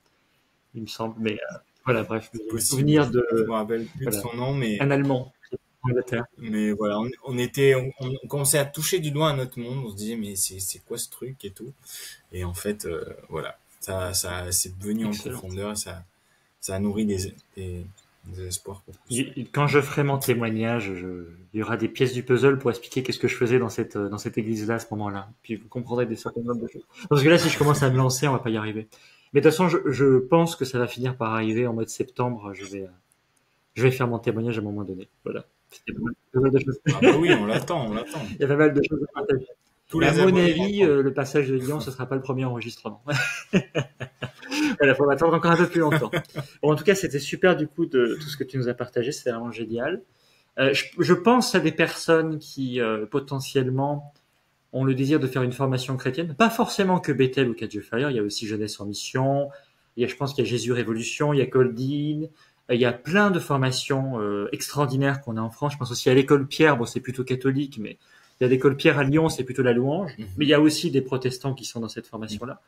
il me semble. Mais voilà, bref, C'est j'ai le possible, souvenir je me de rappelle plus de voilà, son nom, un Allemand en Angleterre. mais voilà, on commençait à toucher du doigt un autre monde. On se disait mais c'est quoi ce truc et tout. Et en fait, voilà, ça c'est devenu en Excellent. profondeur et ça a nourri des espoirs pour plus. Ouais. Quand je ferai mon témoignage, il y aura des pièces du puzzle pour expliquer qu'est-ce que je faisais dans cette église-là à ce moment-là. Puis vous comprendrez des certaines nombre de choses. Parce que là, si je commence à me lancer, on va pas y arriver. Mais de toute façon, je pense que ça va finir par arriver en mode septembre. Je vais faire mon témoignage à un moment donné. Voilà. C'était pas mal de choses. Ah bah oui, on l'attend, on l'attend. Il y a pas mal de choses à partager. Tous Mais à les mon abonnements avis, comptent. le passage de Lyon, ce sera pas le premier enregistrement. Voilà, faut attendre encore un peu plus longtemps. Bon, en tout cas, c'était super du coup de tout ce que tu nous as partagé. C'était vraiment génial. Je pense à des personnes qui potentiellement ont le désir de faire une formation chrétienne. Pas forcément que Bethel ou Catch the Fire. Il y a aussi Jeunesse en Mission. Je pense qu'il y a Jésus Révolution. Il y a Coldine. Il y a plein de formations extraordinaires qu'on a en France. Je pense aussi à l'école Pierre. Bon, c'est plutôt catholique, mais il y a l'école Pierre à Lyon, c'est plutôt la louange. Mais il y Mhm. a aussi des protestants qui sont dans cette formation-là.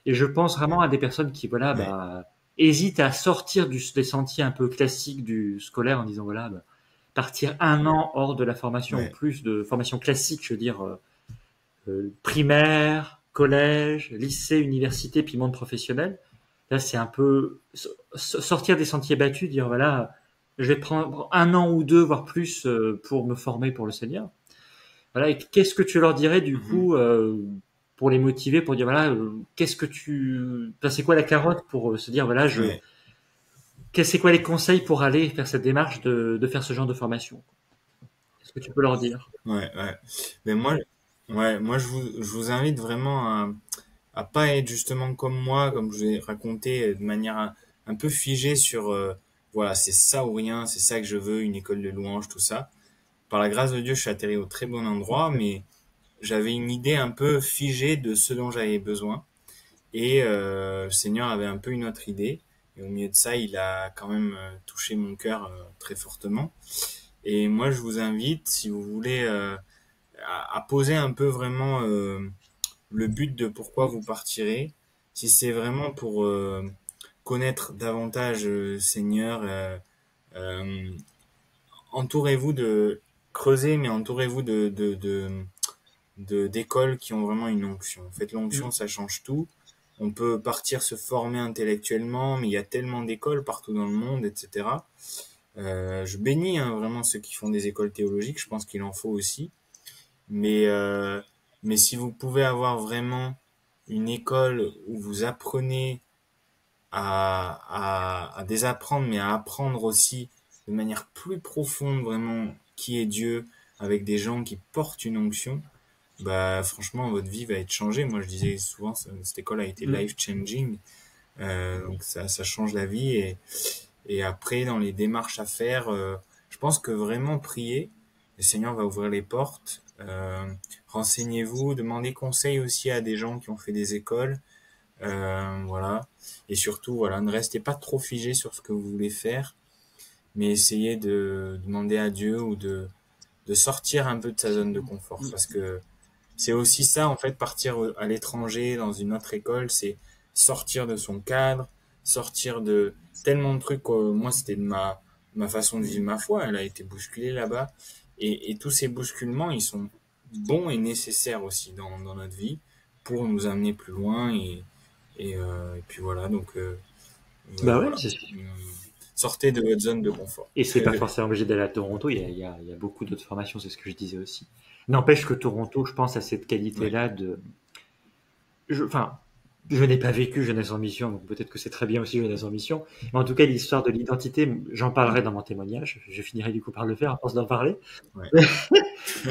Et je pense vraiment à des personnes qui, voilà, Ouais, hésitent à sortir des sentiers un peu classiques du scolaire en disant, voilà, partir un an hors de la formation ou ouais. plus de formation classique, je veux dire, primaire, collège, lycée, université, puis monde professionnel. Là, c'est un peu sortir des sentiers battus, dire, voilà, je vais prendre un an ou deux, voire plus, pour me former pour le Seigneur. Voilà, et qu'est-ce que tu leur dirais du Mhm. coup pour les motiver, pour dire voilà, qu'est-ce que tu, enfin, c'est quoi la carotte pour se dire voilà, Ouais, c'est quoi les conseils pour aller faire cette démarche de faire ce genre de formation? Qu'est-ce que tu peux leur dire? ouais. Mais moi, ouais, moi je vous invite vraiment à pas être justement comme moi, comme je vous ai raconté, de manière un peu figée sur, voilà, c'est ça ou rien, c'est ça que je veux, une école de louange, tout ça. Par la grâce de Dieu, je suis atterri au très bon endroit, mais j'avais une idée un peu figée de ce dont j'avais besoin. Et le Seigneur avait un peu une autre idée. Et au milieu de ça, il a quand même touché mon cœur très fortement. Et moi, je vous invite, si vous voulez, à poser un peu vraiment le but de pourquoi vous partirez. Si c'est vraiment pour connaître davantage Seigneur, euh, entourez-vous de creuser, mais entourez-vous d'écoles qui ont vraiment une onction. En fait, l'onction, Mm. ça change tout. On peut partir se former intellectuellement, mais il y a tellement d'écoles partout dans le monde, etc. Je bénis hein, vraiment ceux qui font des écoles théologiques. Je pense qu'il en faut aussi. Mais mais si vous pouvez avoir vraiment une école où vous apprenez à désapprendre, mais à apprendre aussi de manière plus profonde vraiment qui est Dieu, avec des gens qui portent une onction, bah franchement votre vie va être changée. Moi je disais souvent cette école a été Mm. life changing, donc ça change la vie et après dans les démarches à faire, je pense que vraiment prier, le Seigneur va ouvrir les portes. Renseignez-vous, demandez conseil aussi à des gens qui ont fait des écoles, voilà. Et surtout, voilà, ne restez pas trop figé sur ce que vous voulez faire, mais essayez de demander à Dieu ou de sortir un peu de sa zone de confort. Mm. Parce que c'est aussi ça, en fait, partir à l'étranger, dans une autre école, c'est sortir de son cadre, sortir de tellement de trucs. Moi, c'était de ma façon de vivre ma foi. Elle a été bousculée là-bas. Et tous ces bousculements, ils sont bons et nécessaires aussi dans notre vie pour nous amener plus loin. Et puis voilà, donc Bah ouais, voilà. c'est sûr. Euh, Sortez de votre zone de confort. Et c'est pas forcément obligé d'aller à Toronto, il y a beaucoup d'autres formations, c'est ce que je disais aussi. N'empêche que Toronto, je pense, a cette Ouais. qualité-là de... Enfin, je n'ai pas vécu Jeunesse en mission, donc peut-être que c'est très bien aussi Jeunesse en mission. Mais en tout cas, l'histoire de l'identité, j'en parlerai dans mon témoignage. Je finirai du coup par le faire à force d'en parler. Ouais.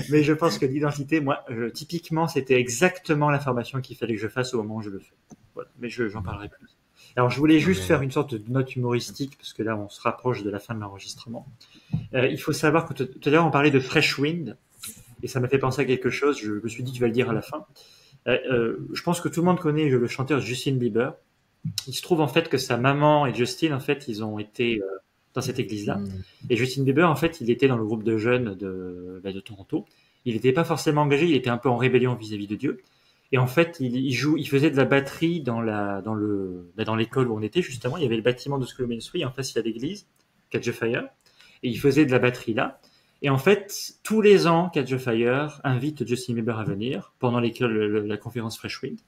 Mais je pense que l'identité, moi, typiquement, c'était exactement la formation qu'il fallait que je fasse au moment où je le fais. Voilà. Mais j'en parlerai plus. Alors, je voulais juste faire Amen. une sorte de note humoristique, parce que là, on se rapproche de la fin de l'enregistrement. Il faut savoir que tout à l'heure, on parlait de Fresh Wind, et ça m'a fait penser à quelque chose. Je me suis dit, tu vas le dire à la fin. Je pense que tout le monde connaît le chanteur Justin Bieber. Il se trouve en fait que sa maman et Justin, en fait, ils ont été dans cette église-là. Mm. Et Justin Bieber, en fait, il était dans le groupe de jeunes de Toronto. Il n'était pas forcément engagé, il était un peu en rébellion vis-à-vis de Dieu. Et en fait, il faisait de la batterie dans l'école où on était justement. Il y avait le bâtiment de School of Ministry, en face il y a l'église, Catch the Fire, et il faisait de la batterie là. Et en fait, tous les ans, Catch the Fire invite Justin Bieber à venir pendant la conférence Fresh Wind.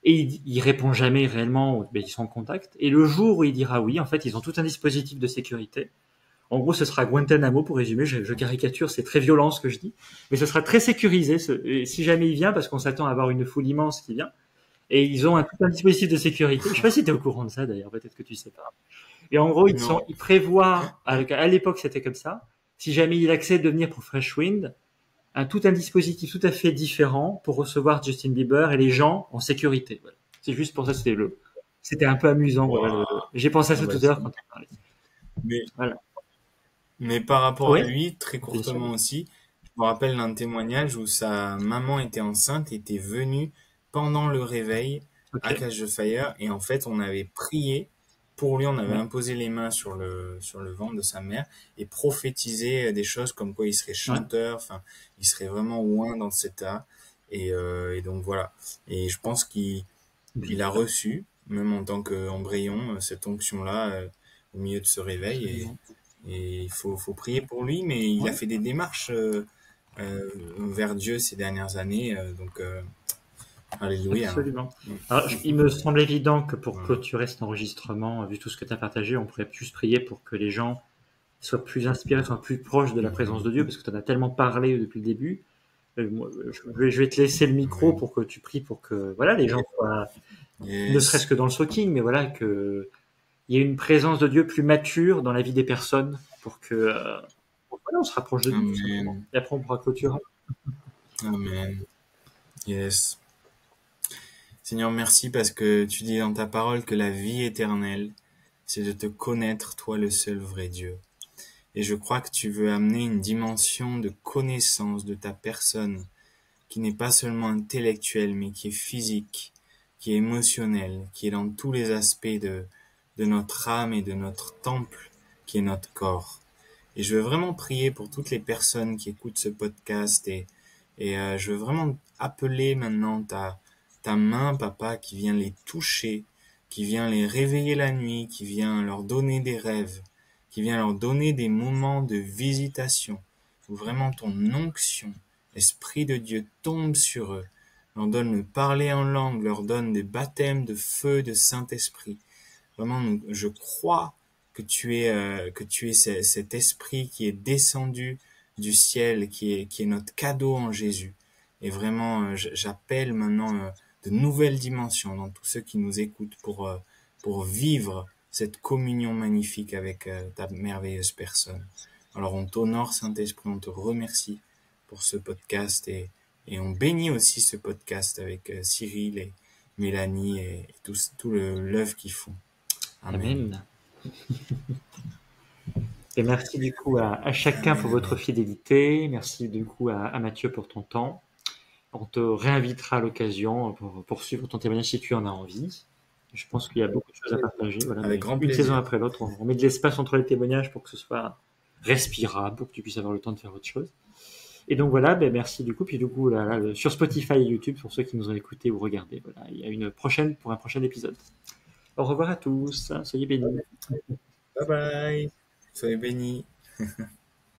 Et il répond jamais réellement, mais ils sont en contact. Et le jour où il dira oui, en fait, ils ont tout un dispositif de sécurité. En gros, ce sera Guantanamo, pour résumer, je caricature, c'est très violent ce que je dis, mais ce sera très sécurisé et si jamais il vient, parce qu'on s'attend à avoir une foule immense qui vient, et ils ont tout un dispositif de sécurité. Je sais pas si tu es au courant de ça d'ailleurs, peut-être que tu sais pas. Et en gros, Non. ils prévoient, à l'époque c'était comme ça, si jamais il accepte de venir pour Fresh Wind, tout un dispositif tout à fait différent pour recevoir Justin Bieber et les gens en sécurité. Voilà. C'est juste pour ça, c'était un peu amusant. Voilà, Waouh. j'ai pensé à Ah ça bah, tout à l'heure quand on parlait. mais, Voilà. mais par rapport à Oui, lui, très bien sûr. courtement aussi, je me rappelle d'un témoignage où sa maman était enceinte, était venue pendant le réveil Ok. à Cage de Fire, et en fait, on avait prié pour lui, on avait Ouais. imposé les mains sur le ventre de sa mère et prophétisé des choses comme quoi il serait Ouais. chanteur, enfin, il serait vraiment loin dans cet état. Et donc voilà. Et je pense qu'il a reçu, même en tant qu'embryon, cette onction-là au milieu de ce réveil. Absolument. Et faut prier pour lui, mais il a Ouais. fait des démarches vers Dieu ces dernières années. Donc, alléluia. Hein. Absolument. Alors, il me semble évident que pour Voilà. clôturer cet enregistrement, vu tout ce que tu as partagé, on pourrait juste prier pour que les gens soient plus inspirés, soient plus proches de la présence de Dieu, parce que tu en as tellement parlé depuis le début. Moi, je vais te laisser le micro Amen. pour que tu pries pour que voilà les gens soient ne serait-ce Yes. que dans le soaking, mais voilà que il y ait une présence de Dieu plus mature dans la vie des personnes pour que voilà, on se rapproche de lui tout simplement. Amen. Et après on pourra clôturer. Amen. Yes. Seigneur, merci parce que tu dis dans ta parole que la vie éternelle, c'est de te connaître, toi le seul vrai Dieu. Et je crois que tu veux amener une dimension de connaissance de ta personne qui n'est pas seulement intellectuelle, mais qui est physique, qui est émotionnelle, qui est dans tous les aspects de notre âme et de notre temple, qui est notre corps. Et je veux vraiment prier pour toutes les personnes qui écoutent ce podcast et je veux vraiment appeler maintenant ta main, papa, qui vient les toucher, qui vient les réveiller la nuit, qui vient leur donner des rêves, qui vient leur donner des moments de visitation, où vraiment ton onction, Esprit de Dieu, tombe sur eux, leur donne le parler en langue, leur donne des baptêmes de feu, de Saint-Esprit. Vraiment, je crois que tu es cet esprit qui est descendu du ciel, qui est notre cadeau en Jésus. Et vraiment, j'appelle maintenant de nouvelles dimensions dans tous ceux qui nous écoutent pour vivre cette communion magnifique avec ta merveilleuse personne. Alors on t'honore, Saint-Esprit, on te remercie pour ce podcast et on bénit aussi ce podcast avec Cyril et Mélanie et tout l'œuvre qu'ils font. Amen. Et merci du coup à chacun pour votre fidélité. Merci du coup à Mathieu pour ton temps. On te réinvitera à l'occasion pour poursuivre ton témoignage si tu en as envie. Je pense qu'il y a beaucoup de choses à partager. Voilà, Avec grand une plaisir. saison après l'autre, on met de l'espace entre les témoignages pour que ce soit respirable, pour que tu puisses avoir le temps de faire autre chose. Et donc voilà, merci du coup. Puis du coup, sur Spotify et YouTube, pour ceux qui nous ont écoutés ou regardés, voilà, il y a pour un prochain épisode. Au revoir à tous. Soyez bénis. Bye bye. Soyez bénis.